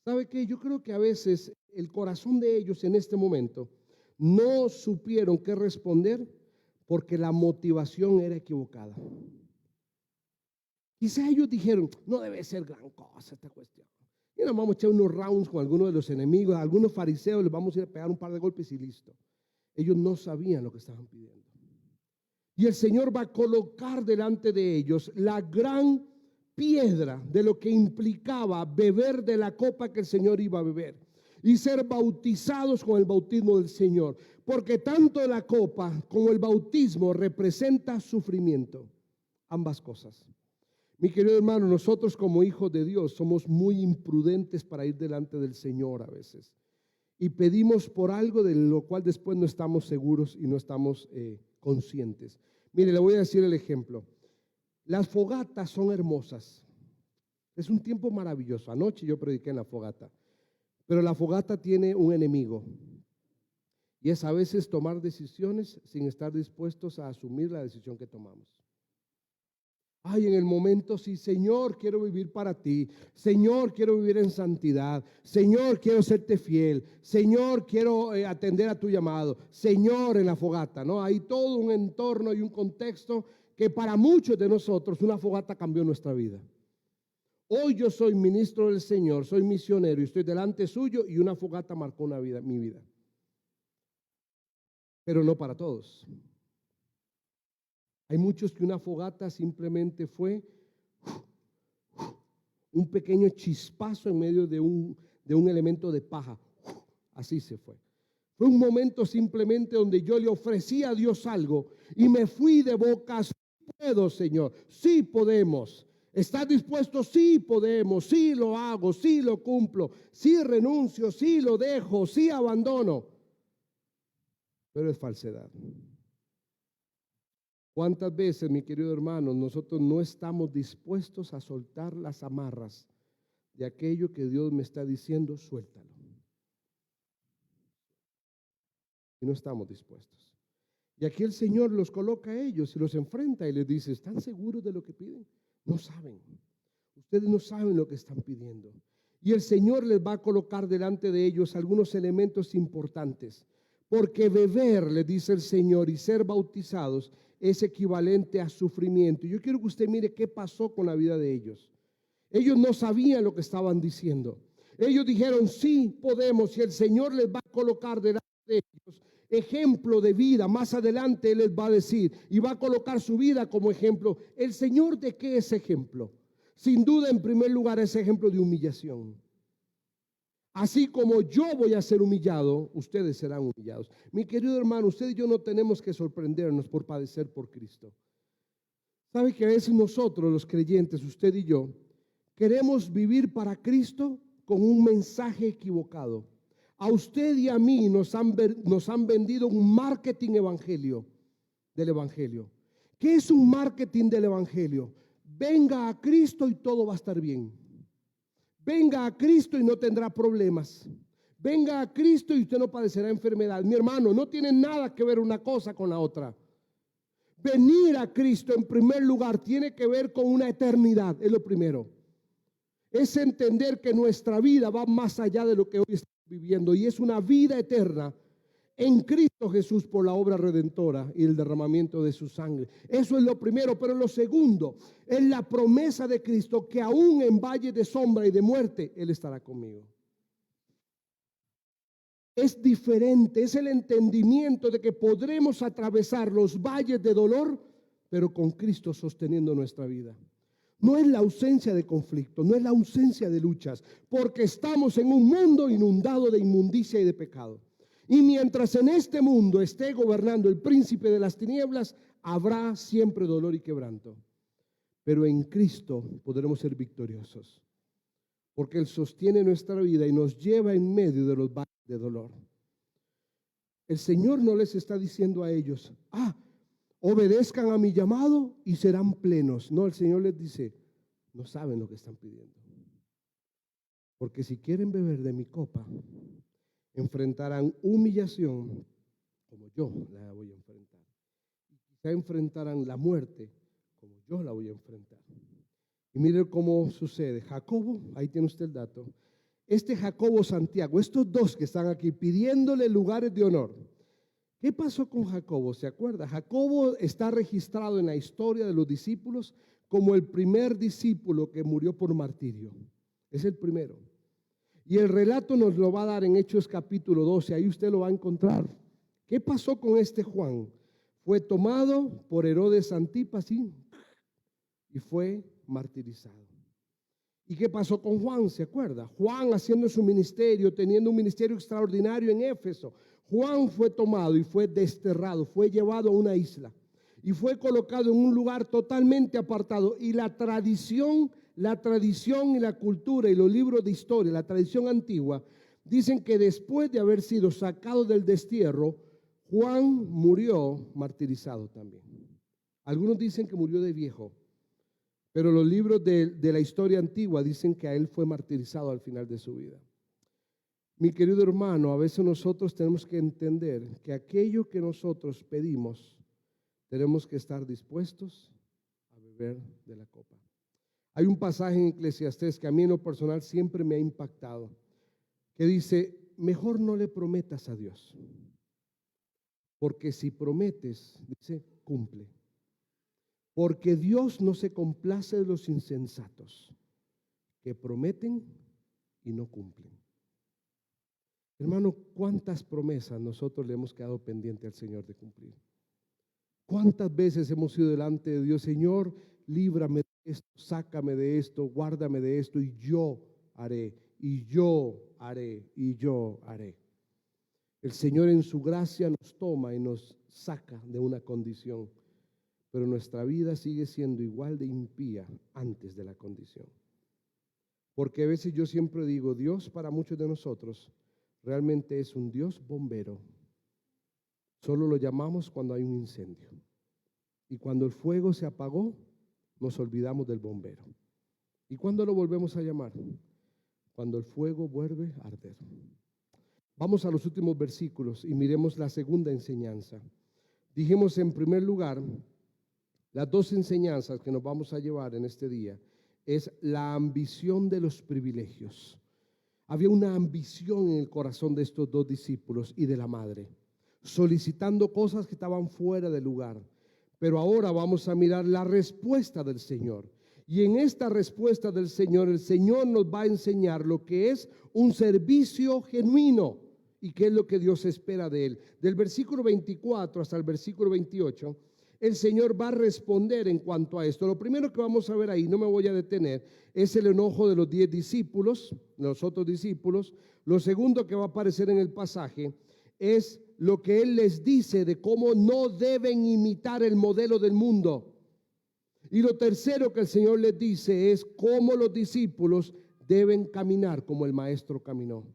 ¿Sabe qué? Yo creo que a veces el corazón de ellos en este momento no supieron qué responder porque la motivación era equivocada. Quizá ellos dijeron, no debe ser gran cosa esta cuestión. Y nos vamos a echar unos rounds con algunos de los enemigos, a algunos fariseos les vamos a ir a pegar un par de golpes y listo. Ellos no sabían lo que estaban pidiendo. Y el Señor va a colocar delante de ellos la gran piedra de lo que implicaba beber de la copa que el Señor iba a beber y ser bautizados con el bautismo del Señor, porque tanto la copa como el bautismo representa sufrimiento, ambas cosas. Mi querido hermano, nosotros como hijos de Dios somos muy imprudentes para ir delante del Señor a veces y pedimos por algo de lo cual después no estamos seguros y no estamos conscientes. Mire, le voy a decir el ejemplo. Las fogatas son hermosas. Es un tiempo maravilloso. Anoche yo prediqué en la fogata. Pero la fogata tiene un enemigo. Y es a veces tomar decisiones sin estar dispuestos a asumir la decisión que tomamos. Ay, en el momento sí, Señor, quiero vivir para ti. Señor, quiero vivir en santidad. Señor, quiero serte fiel. Señor, quiero atender a tu llamado. Señor, en la fogata, ¿no? Hay todo un entorno y un contexto que para muchos de nosotros una fogata cambió nuestra vida. Hoy yo soy ministro del Señor, soy misionero y estoy delante suyo y una fogata marcó mi vida. Pero no para todos. Hay muchos que una fogata simplemente fue un pequeño chispazo en medio de un elemento de paja. Así se fue. Fue un momento simplemente donde yo le ofrecí a Dios algo y me fui de boca. Sí puedo, Señor, sí podemos. ¿Estás dispuesto? Sí podemos, sí lo hago, sí lo cumplo, sí renuncio, sí lo dejo, sí abandono. Pero es falsedad. ¿Cuántas veces, mi querido hermano, nosotros no estamos dispuestos a soltar las amarras de aquello que Dios me está diciendo, suéltalo? Y no estamos dispuestos. Y aquí el Señor los coloca a ellos y los enfrenta y les dice, ¿están seguros de lo que piden? No saben. Ustedes no saben lo que están pidiendo. Y el Señor les va a colocar delante de ellos algunos elementos importantes Porque beber, le dice el Señor, y ser bautizados es equivalente a sufrimiento. Yo quiero que usted mire qué pasó con la vida de ellos. Ellos no sabían lo que estaban diciendo. Ellos dijeron, sí, podemos, y el Señor les va a colocar delante de ellos ejemplo de vida. Más adelante Él les va a decir, y va a colocar su vida como ejemplo. ¿El Señor de qué es ejemplo? Sin duda, en primer lugar, es ejemplo de humillación. Así como yo voy a ser humillado, ustedes serán humillados. Mi querido hermano, usted y yo no tenemos que sorprendernos por padecer por Cristo. ¿Sabe que a veces nosotros, los creyentes, usted y yo, queremos vivir para Cristo con un mensaje equivocado? A usted y a mí nos han vendido un marketing del evangelio. ¿Qué es un marketing del evangelio? Venga a Cristo y todo va a estar bien. Venga a Cristo y no tendrá problemas. Venga a Cristo y usted no padecerá enfermedad. Mi hermano, no tiene nada que ver una cosa con la otra. Venir a Cristo en primer lugar tiene que ver con una eternidad, es lo primero. Es entender que nuestra vida va más allá de lo que hoy estamos viviendo y es una vida eterna en Cristo Jesús por la obra redentora y el derramamiento de su sangre. Eso es lo primero, pero lo segundo es la promesa de Cristo que aún en valle de sombra y de muerte Él estará conmigo. Es diferente, es el entendimiento de que podremos atravesar los valles de dolor, pero con Cristo sosteniendo nuestra vida. No es la ausencia de conflicto, no es la ausencia de luchas, porque estamos en un mundo inundado de inmundicia y de pecado. Y mientras en este mundo esté gobernando el príncipe de las tinieblas, habrá siempre dolor y quebranto. Pero en Cristo podremos ser victoriosos, porque Él sostiene nuestra vida y nos lleva en medio de los valles de dolor. El Señor no les está diciendo a ellos, obedezcan a mi llamado y serán plenos. No, el Señor les dice, no saben lo que están pidiendo. Porque si quieren beber de mi copa, enfrentarán humillación como yo la voy a enfrentar. Y quizá enfrentarán la muerte como yo la voy a enfrentar. Y mire cómo sucede. Jacobo, ahí tiene usted el dato. Jacobo Santiago, estos dos que están aquí pidiéndole lugares de honor. ¿Qué pasó con Jacobo? ¿Se acuerda? Jacobo está registrado en la historia de los discípulos como el primer discípulo que murió por martirio. Es el primero. Y el relato nos lo va a dar en Hechos capítulo 12, ahí usted lo va a encontrar. ¿Qué pasó con Juan? Fue tomado por Herodes Antipas y fue martirizado. ¿Y qué pasó con Juan? ¿Se acuerda? Juan haciendo su ministerio, teniendo un ministerio extraordinario en Éfeso. Juan fue tomado y fue desterrado, fue llevado a una isla y fue colocado en un lugar totalmente apartado. Y la tradición y la cultura y los libros de historia, la tradición antigua, dicen que después de haber sido sacado del destierro, Juan murió martirizado también. Algunos dicen que murió de viejo, pero los libros de la historia antigua dicen que a él fue martirizado al final de su vida. Mi querido hermano, a veces nosotros tenemos que entender que aquello que nosotros pedimos, tenemos que estar dispuestos a beber de la copa. Hay un pasaje en Eclesiastés que a mí en lo personal siempre me ha impactado, que dice, mejor no le prometas a Dios, porque si prometes, dice, cumple. Porque Dios no se complace de los insensatos, que prometen y no cumplen. Hermano, ¿cuántas promesas nosotros le hemos quedado pendiente al Señor de cumplir? ¿Cuántas veces hemos ido delante de Dios, Señor, líbrame de esto, sácame de esto, guárdame de esto, y yo haré, y yo haré, y yo haré? El Señor en su gracia nos toma y nos saca de una condición, pero nuestra vida sigue siendo igual de impía antes de la condición. Porque a veces yo siempre digo, Dios para muchos de nosotros realmente es un Dios bombero. Solo lo llamamos cuando hay un incendio. Y cuando el fuego se apagó, nos olvidamos del bombero. ¿Y cuándo lo volvemos a llamar? Cuando el fuego vuelve a arder. Vamos a los últimos versículos y miremos la segunda enseñanza. Dijimos en primer lugar, las dos enseñanzas que nos vamos a llevar en este día es la ambición de los privilegios. Había una ambición en el corazón de estos dos discípulos y de la madre. solicitando cosas que estaban fuera de lugar. Pero ahora vamos a mirar la respuesta del Señor. Y en esta respuesta del Señor, el Señor nos va a enseñar lo que es un servicio genuino y qué es lo que Dios espera de él. Del versículo 24 hasta el versículo 28, el Señor va a responder en cuanto a esto. Lo primero que vamos a ver ahí, no me voy a detener, es el enojo de los 10 discípulos, los otros discípulos. Lo segundo que va a aparecer en el pasaje es lo que Él les dice de cómo no deben imitar el modelo del mundo. Y lo tercero que el Señor les dice es cómo los discípulos deben caminar como el Maestro caminó.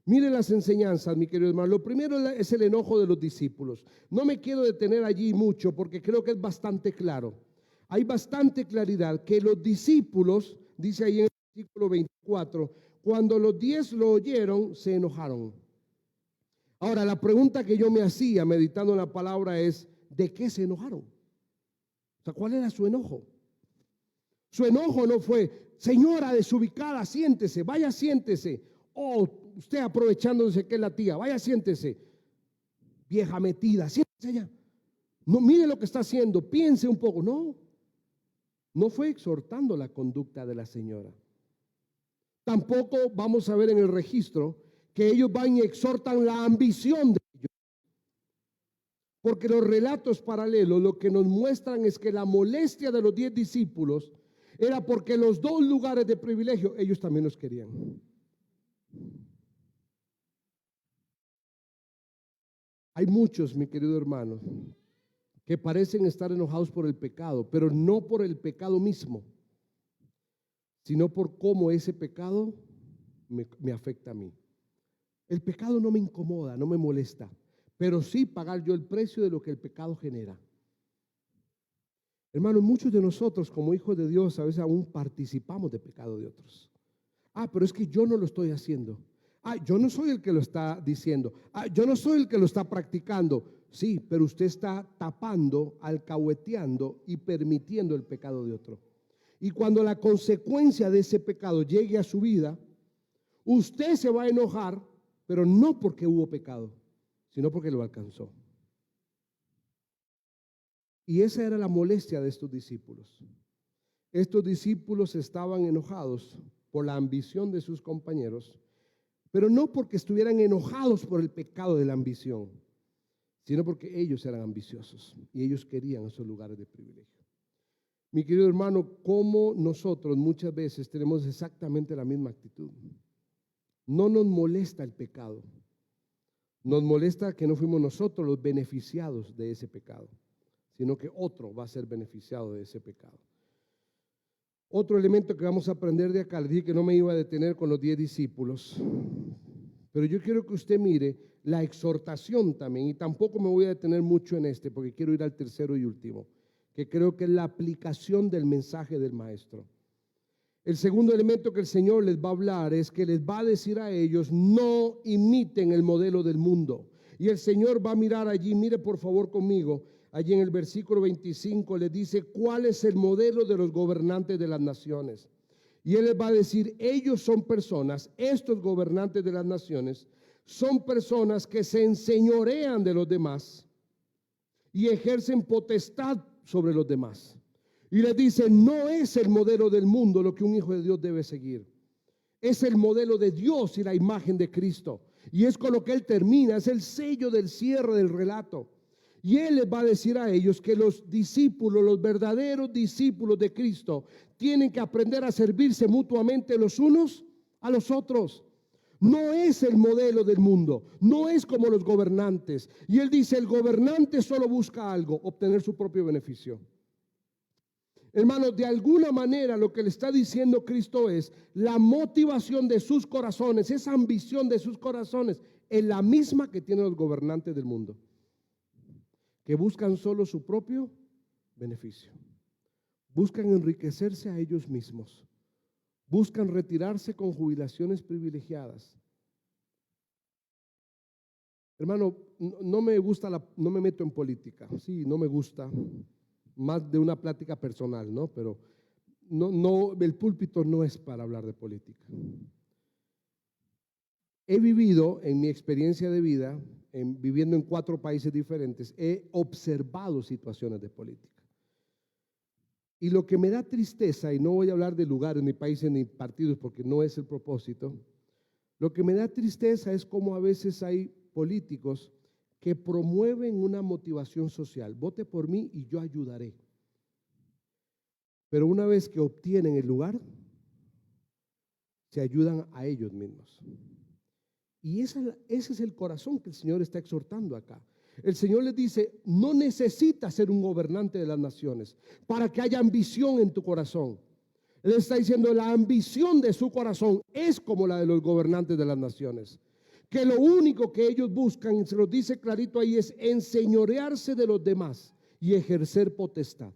Miren las enseñanzas, mi querido hermano. Lo primero es el enojo de los discípulos. No me quiero detener allí mucho porque creo que es bastante claro. Hay bastante claridad que los discípulos, dice ahí en el versículo 24, cuando los 10 lo oyeron, se enojaron. Ahora, la pregunta que yo me hacía meditando en la palabra es, ¿de qué se enojaron? O sea, ¿cuál era su enojo? Su enojo no fue, señora desubicada, siéntese, vaya, siéntese. Oh, usted aprovechándose que es la tía, vaya, siéntese. Vieja metida, siéntese allá. No, mire lo que está haciendo, piense un poco. No fue exhortando la conducta de la señora. Tampoco vamos a ver en el registro que ellos van y exhortan la ambición de ellos. Porque los relatos paralelos lo que nos muestran es que la molestia de los 10 discípulos era porque los 2 lugares de privilegio ellos también los querían. Hay muchos, mi querido hermano, que parecen estar enojados por el pecado, pero no por el pecado mismo, sino por cómo ese pecado me afecta a mí. El pecado no me incomoda, no me molesta, pero sí pagar yo el precio de lo que el pecado genera. Hermanos, muchos de nosotros como hijos de Dios a veces aún participamos de pecado de otros. Pero es que yo no lo estoy haciendo. Yo no soy el que lo está diciendo. Yo no soy el que lo está practicando. Sí, pero usted está tapando, alcahueteando y permitiendo el pecado de otro. Y cuando la consecuencia de ese pecado llegue a su vida, usted se va a enojar, pero no porque hubo pecado, sino porque lo alcanzó. Y esa era la molestia de estos discípulos. Estos discípulos estaban enojados por la ambición de sus compañeros, pero no porque estuvieran enojados por el pecado de la ambición, sino porque ellos eran ambiciosos y ellos querían esos lugares de privilegio. Mi querido hermano, como nosotros muchas veces tenemos exactamente la misma actitud. No nos molesta el pecado, nos molesta que no fuimos nosotros los beneficiados de ese pecado, sino que otro va a ser beneficiado de ese pecado. Otro elemento que vamos a aprender de acá, le dije que no me iba a detener con los 10 discípulos, pero yo quiero que usted mire la exhortación también, y tampoco me voy a detener mucho en este, porque quiero ir al tercero y último, que creo que es la aplicación del mensaje del maestro. El segundo elemento que el Señor les va a hablar es que les va a decir a ellos, no imiten el modelo del mundo. Y el Señor va a mirar allí, mire por favor conmigo, allí en el versículo 25 les dice cuál es el modelo de los gobernantes de las naciones. Y Él les va a decir, ellos son personas, estos gobernantes de las naciones, son personas que se enseñorean de los demás y ejercen potestad sobre los demás. Y les dice, no es el modelo del mundo lo que un hijo de Dios debe seguir. Es el modelo de Dios y la imagen de Cristo. Y es con lo que Él termina, es el sello del cierre del relato. Y Él les va a decir a ellos que los discípulos, los verdaderos discípulos de Cristo, tienen que aprender a servirse mutuamente los unos a los otros. No es el modelo del mundo, no es como los gobernantes. Y Él dice, el gobernante solo busca algo, obtener su propio beneficio. Hermanos, de alguna manera lo que le está diciendo Cristo es la motivación de sus corazones, esa ambición de sus corazones, es la misma que tienen los gobernantes del mundo, que buscan solo su propio beneficio, buscan enriquecerse a ellos mismos, buscan retirarse con jubilaciones privilegiadas. Hermano, no me gusta, no me meto en política, sí, no me gusta. Más de una plática personal, ¿no? Pero no, el púlpito no es para hablar de política. He vivido en mi experiencia de vida viviendo en 4 países diferentes, he observado situaciones de política. Y lo que me da tristeza, y no voy a hablar de lugares, ni países, ni partidos, porque no es el propósito, lo que me da tristeza es cómo a veces hay políticos que promueven una motivación social. Vote por mí y yo ayudaré. Pero una vez que obtienen el lugar, se ayudan a ellos mismos. Y ese es el corazón que el Señor está exhortando acá. El Señor les dice, no necesitas ser un gobernante de las naciones para que haya ambición en tu corazón. Él está diciendo, la ambición de su corazón es como la de los gobernantes de las naciones. Que lo único que ellos buscan, y se lo dice clarito ahí, es enseñorearse de los demás y ejercer potestad.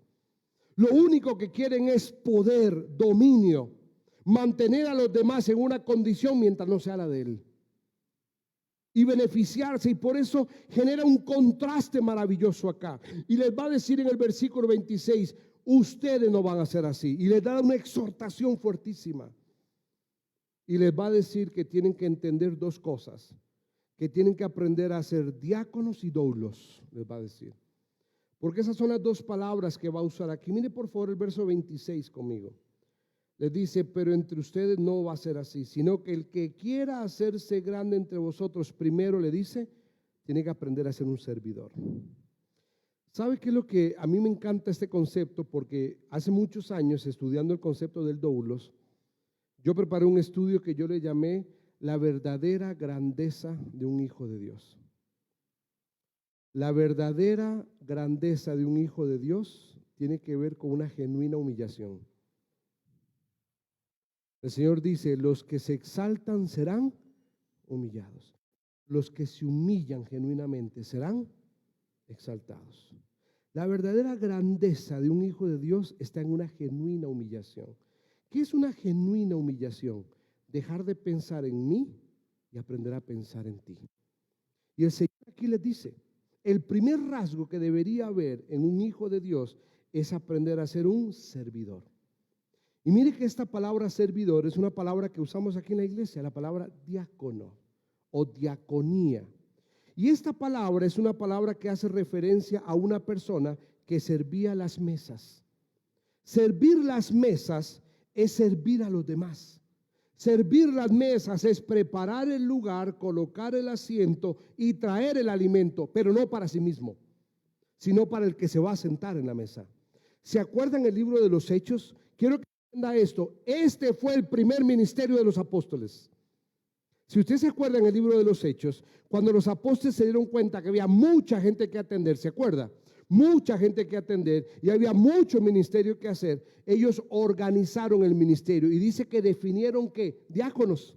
Lo único que quieren es poder, dominio, mantener a los demás en una condición mientras no sea la de él. Y beneficiarse, y por eso genera un contraste maravilloso acá. Y les va a decir en el versículo 26, ustedes no van a ser así. Y les da una exhortación fuertísima. Y les va a decir que tienen que entender 2 cosas. Que tienen que aprender a ser diáconos y doulos, les va a decir. Porque esas son las 2 palabras que va a usar aquí. Mire por favor el verso 26 conmigo. Les dice, pero entre ustedes no va a ser así, sino que el que quiera hacerse grande entre vosotros, primero le dice, tiene que aprender a ser un servidor. ¿Sabe qué es lo que a mí me encanta este concepto? Porque hace muchos años, estudiando el concepto del doulos, yo preparé un estudio que yo le llamé la verdadera grandeza de un hijo de Dios. La verdadera grandeza de un hijo de Dios tiene que ver con una genuina humillación. El Señor dice, los que se exaltan serán humillados. Los que se humillan genuinamente serán exaltados. La verdadera grandeza de un hijo de Dios está en una genuina humillación. ¿Qué es una genuina humillación? Dejar de pensar en mí y aprender a pensar en ti. Y el Señor aquí les dice, el primer rasgo que debería haber en un hijo de Dios es aprender a ser un servidor. Y mire que esta palabra servidor es una palabra que usamos aquí en la iglesia, la palabra diácono o diaconía. Y esta palabra es una palabra que hace referencia a una persona que servía las mesas. Servir las mesas es servir a los demás. Servir las mesas es preparar el lugar, colocar el asiento y traer el alimento, pero no para sí mismo, sino para el que se va a sentar en la mesa. ¿Se acuerdan el libro de los Hechos? Quiero que entienda esto. Este fue el primer ministerio de los apóstoles. Si usted se acuerda en el libro de los Hechos, cuando los apóstoles se dieron cuenta que había mucha gente que atender, ¿se acuerda? Mucha gente que atender y había mucho ministerio que hacer. Ellos organizaron el ministerio y dice que definieron ¿qué? Diáconos.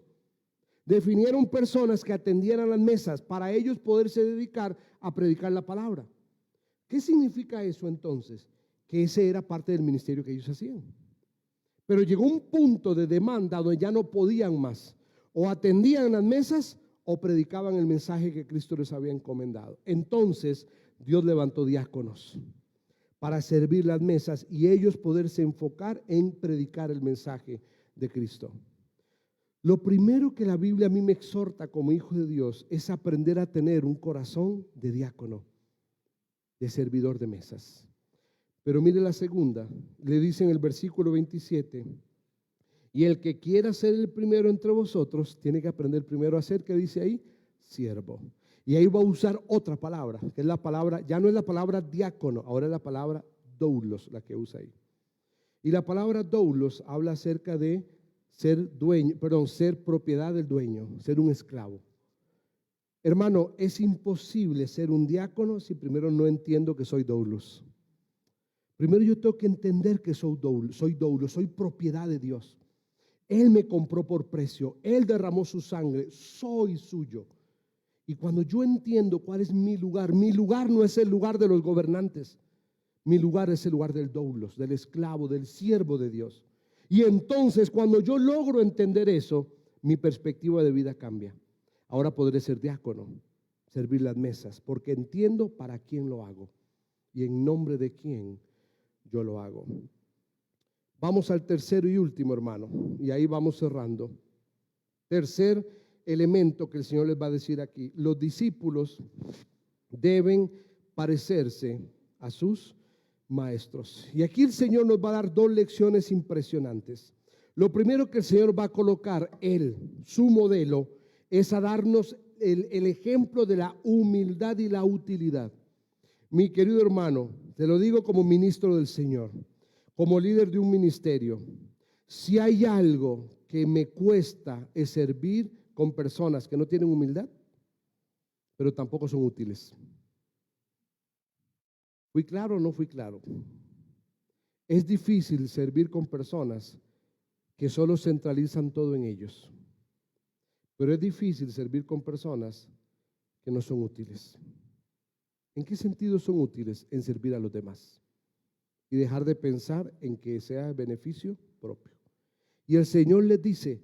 Definieron personas que atendieran las mesas para ellos poderse dedicar a predicar la palabra. ¿Qué significa eso entonces? Que ese era parte del ministerio que ellos hacían. Pero llegó un punto de demanda donde ya no podían más. O atendían las mesas o predicaban el mensaje que Cristo les había encomendado. Entonces Dios levantó diáconos para servir las mesas y ellos poderse enfocar en predicar el mensaje de Cristo. Lo primero que la Biblia a mí me exhorta como hijo de Dios es aprender a tener un corazón de diácono, de servidor de mesas. Pero mire la segunda, le dice en el versículo 27, y el que quiera ser el primero entre vosotros tiene que aprender primero a ser, ¿qué dice ahí? Siervo. Y ahí va a usar otra palabra, que es la palabra, ya no es la palabra diácono, ahora es la palabra doulos la que usa ahí. Y la palabra doulos habla acerca de ser ser propiedad del dueño, ser un esclavo. Hermano, es imposible ser un diácono si primero no entiendo que soy doulos. Primero yo tengo que entender que soy doulos, soy propiedad de Dios. Él me compró por precio, Él derramó su sangre, soy suyo. Y cuando yo entiendo cuál es mi lugar no es el lugar de los gobernantes, mi lugar es el lugar del doulos, del esclavo, del siervo de Dios. Y entonces cuando yo logro entender eso, mi perspectiva de vida cambia. Ahora podré ser diácono, servir las mesas, porque entiendo para quién lo hago y en nombre de quién yo lo hago. Vamos al tercero y último, hermano, y ahí vamos cerrando. Tercer elemento que el Señor les va a decir aquí. Los discípulos deben parecerse a sus maestros. Y aquí el Señor nos va a dar dos lecciones impresionantes. Lo primero que el Señor va a colocar, su modelo, es a darnos el ejemplo de la humildad y la utilidad. Mi querido hermano, te lo digo como ministro del Señor, como líder de un ministerio, si hay algo que me cuesta es servir con personas que no tienen humildad, pero tampoco son útiles. ¿Fui claro o no fui claro? Es difícil servir con personas que solo centralizan todo en ellos, pero es difícil servir con personas que no son útiles. ¿En qué sentido son útiles? En servir a los demás y dejar de pensar en que sea el beneficio propio. Y el Señor les dice,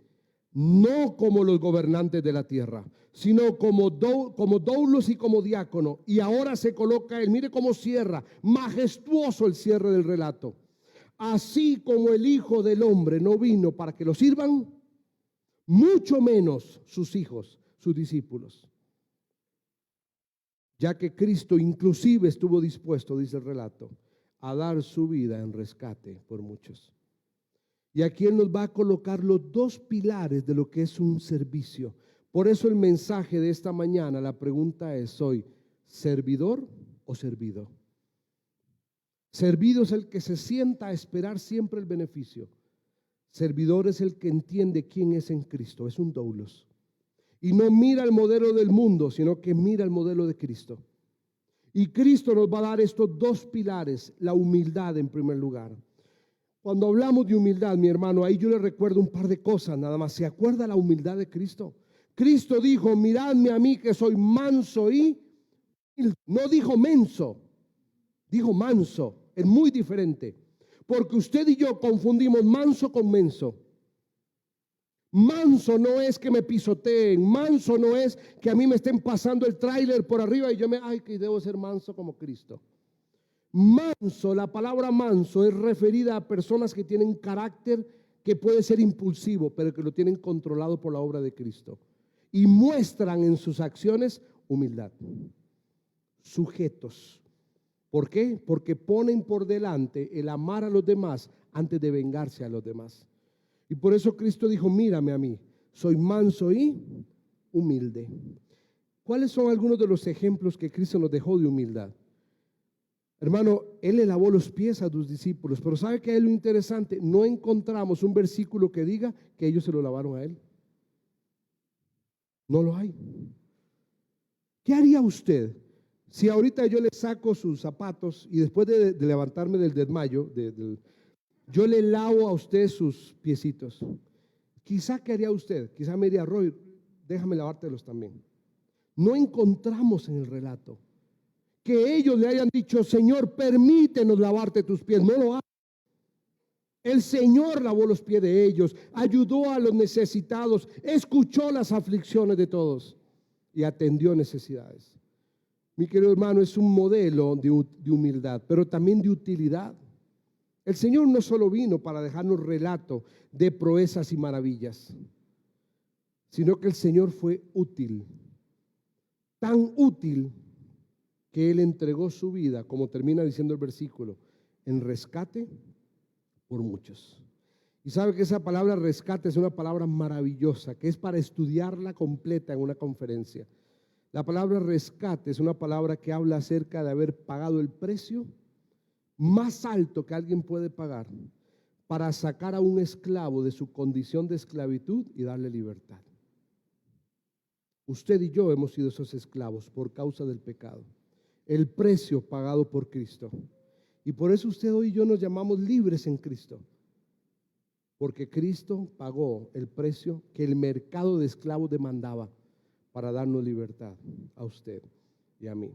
no como los gobernantes de la tierra, sino como doulos y como diácono. Y ahora se coloca él, mire cómo cierra, majestuoso el cierre del relato. Así como el Hijo del Hombre no vino para que lo sirvan, mucho menos sus hijos, sus discípulos. Ya que Cristo inclusive estuvo dispuesto, dice el relato, a dar su vida en rescate por muchos. Y aquí Él nos va a colocar los dos pilares de lo que es un servicio. Por eso el mensaje de esta mañana, la pregunta es, ¿soy servidor o servido? Servido es el que se sienta a esperar siempre el beneficio. Servidor es el que entiende quién es en Cristo, es un doulos. Y no mira el modelo del mundo, sino que mira el modelo de Cristo. Y Cristo nos va a dar estos dos pilares, la humildad en primer lugar. Cuando hablamos de humildad, mi hermano, ahí yo le recuerdo un par de cosas nada más. ¿Se acuerda la humildad de Cristo? Cristo dijo, miradme a mí que soy manso y... No dijo menso, dijo manso. Es muy diferente. Porque usted y yo confundimos manso con menso. Manso no es que me pisoteen, manso no es que a mí me estén pasando el tráiler por arriba y yo ay, que debo ser manso como Cristo. Manso, la palabra manso es referida a personas que tienen carácter que puede ser impulsivo, pero que lo tienen controlado por la obra de Cristo. Y muestran en sus acciones humildad. Sujetos. ¿Por qué? Porque ponen por delante el amar a los demás antes de vengarse a los demás. Y por eso Cristo dijo, mírame a mí, soy manso y humilde. ¿Cuáles son algunos de los ejemplos que Cristo nos dejó de humildad? Hermano, Él le lavó los pies a sus discípulos, pero ¿sabe qué es lo interesante? No encontramos un versículo que diga que ellos se lo lavaron a Él. No lo hay. ¿Qué haría usted si ahorita yo le saco sus zapatos y después de levantarme del desmayo, yo le lavo a usted sus piecitos? Quizá, ¿qué haría usted? Quizá me diría, Roy, déjame lavártelos también. No encontramos en el relato que ellos le hayan dicho, Señor, permítenos lavarte tus pies. No lo hace. El Señor lavó los pies de ellos, ayudó a los necesitados, escuchó las aflicciones de todos y atendió necesidades. Mi querido hermano, es un modelo de humildad, pero también de utilidad. El Señor no solo vino para dejarnos relato de proezas y maravillas, sino que el Señor fue útil, tan útil que Él entregó su vida, como termina diciendo el versículo, en rescate por muchos. Y sabe que esa palabra rescate es una palabra maravillosa, que es para estudiarla completa en una conferencia. La palabra rescate es una palabra que habla acerca de haber pagado el precio más alto que alguien puede pagar para sacar a un esclavo de su condición de esclavitud y darle libertad. Usted y yo hemos sido esos esclavos por causa del pecado. El precio pagado por Cristo. Y por eso usted hoy y yo nos llamamos libres en Cristo. Porque Cristo pagó el precio que el mercado de esclavos demandaba para darnos libertad a usted y a mí.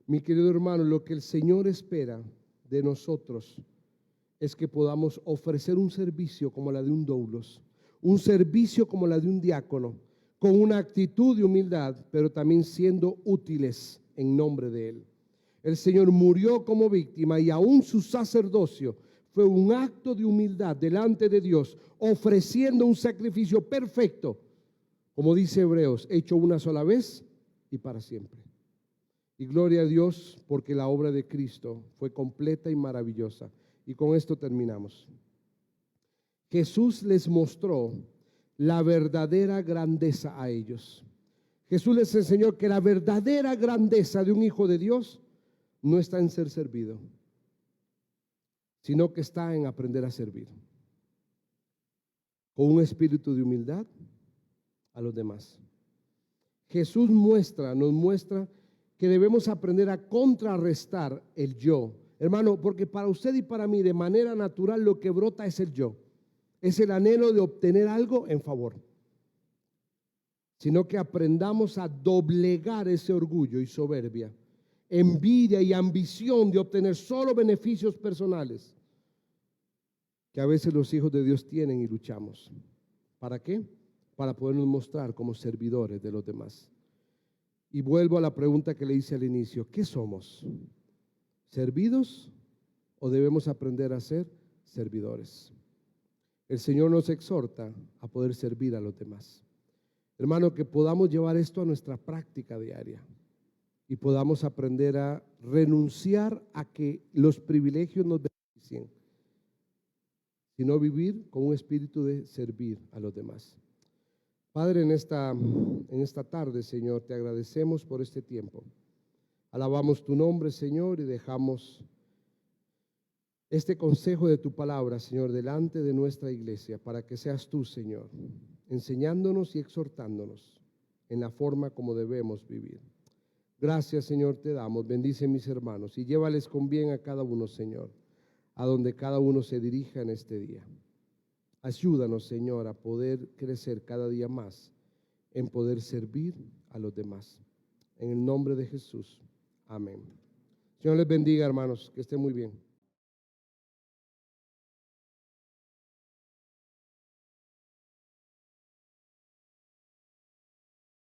Mi querido hermano, lo que el Señor espera de nosotros es que podamos ofrecer un servicio como la de un doulos, un servicio como la de un diácono, con una actitud de humildad, pero también siendo útiles en nombre de Él. El Señor murió como víctima y aún su sacerdocio fue un acto de humildad delante de Dios, ofreciendo un sacrificio perfecto Como dice Hebreos, hecho una sola vez y para siempre. Y gloria a Dios porque la obra de Cristo fue completa y maravillosa. Y con esto terminamos. Jesús les mostró la verdadera grandeza a ellos. Jesús les enseñó que la verdadera grandeza de un hijo de Dios no está en ser servido, sino que está en aprender a servir con un espíritu de humildad a los demás. Jesús nos muestra que debemos aprender a contrarrestar el yo. Hermano, porque para usted y para mí de manera natural lo que brota es el yo. Es el anhelo de obtener algo en favor. Sino que aprendamos a doblegar ese orgullo y soberbia, envidia y ambición de obtener solo beneficios personales que a veces los hijos de Dios tienen y luchamos. ¿Para qué? Para podernos mostrar como servidores de los demás. Y vuelvo a la pregunta que le hice al inicio: ¿qué somos? ¿Servidos o debemos aprender a ser servidores? El Señor nos exhorta a poder servir a los demás. Hermano, que podamos llevar esto a nuestra práctica diaria y podamos aprender a renunciar a que los privilegios nos beneficien, sino vivir con un espíritu de servir a los demás. Padre, en esta tarde, Señor, te agradecemos por este tiempo. Alabamos tu nombre, Señor, y dejamos este consejo de tu palabra, Señor, delante de nuestra iglesia, para que seas tú, Señor, enseñándonos y exhortándonos en la forma como debemos vivir. Gracias, Señor, te damos. Bendice mis hermanos y llévales con bien a cada uno, Señor, a donde cada uno se dirija en este día. Ayúdanos, Señor, a poder crecer cada día más en poder servir a los demás. En el nombre de Jesús. Amén. Señor les bendiga, hermanos. Que estén muy bien.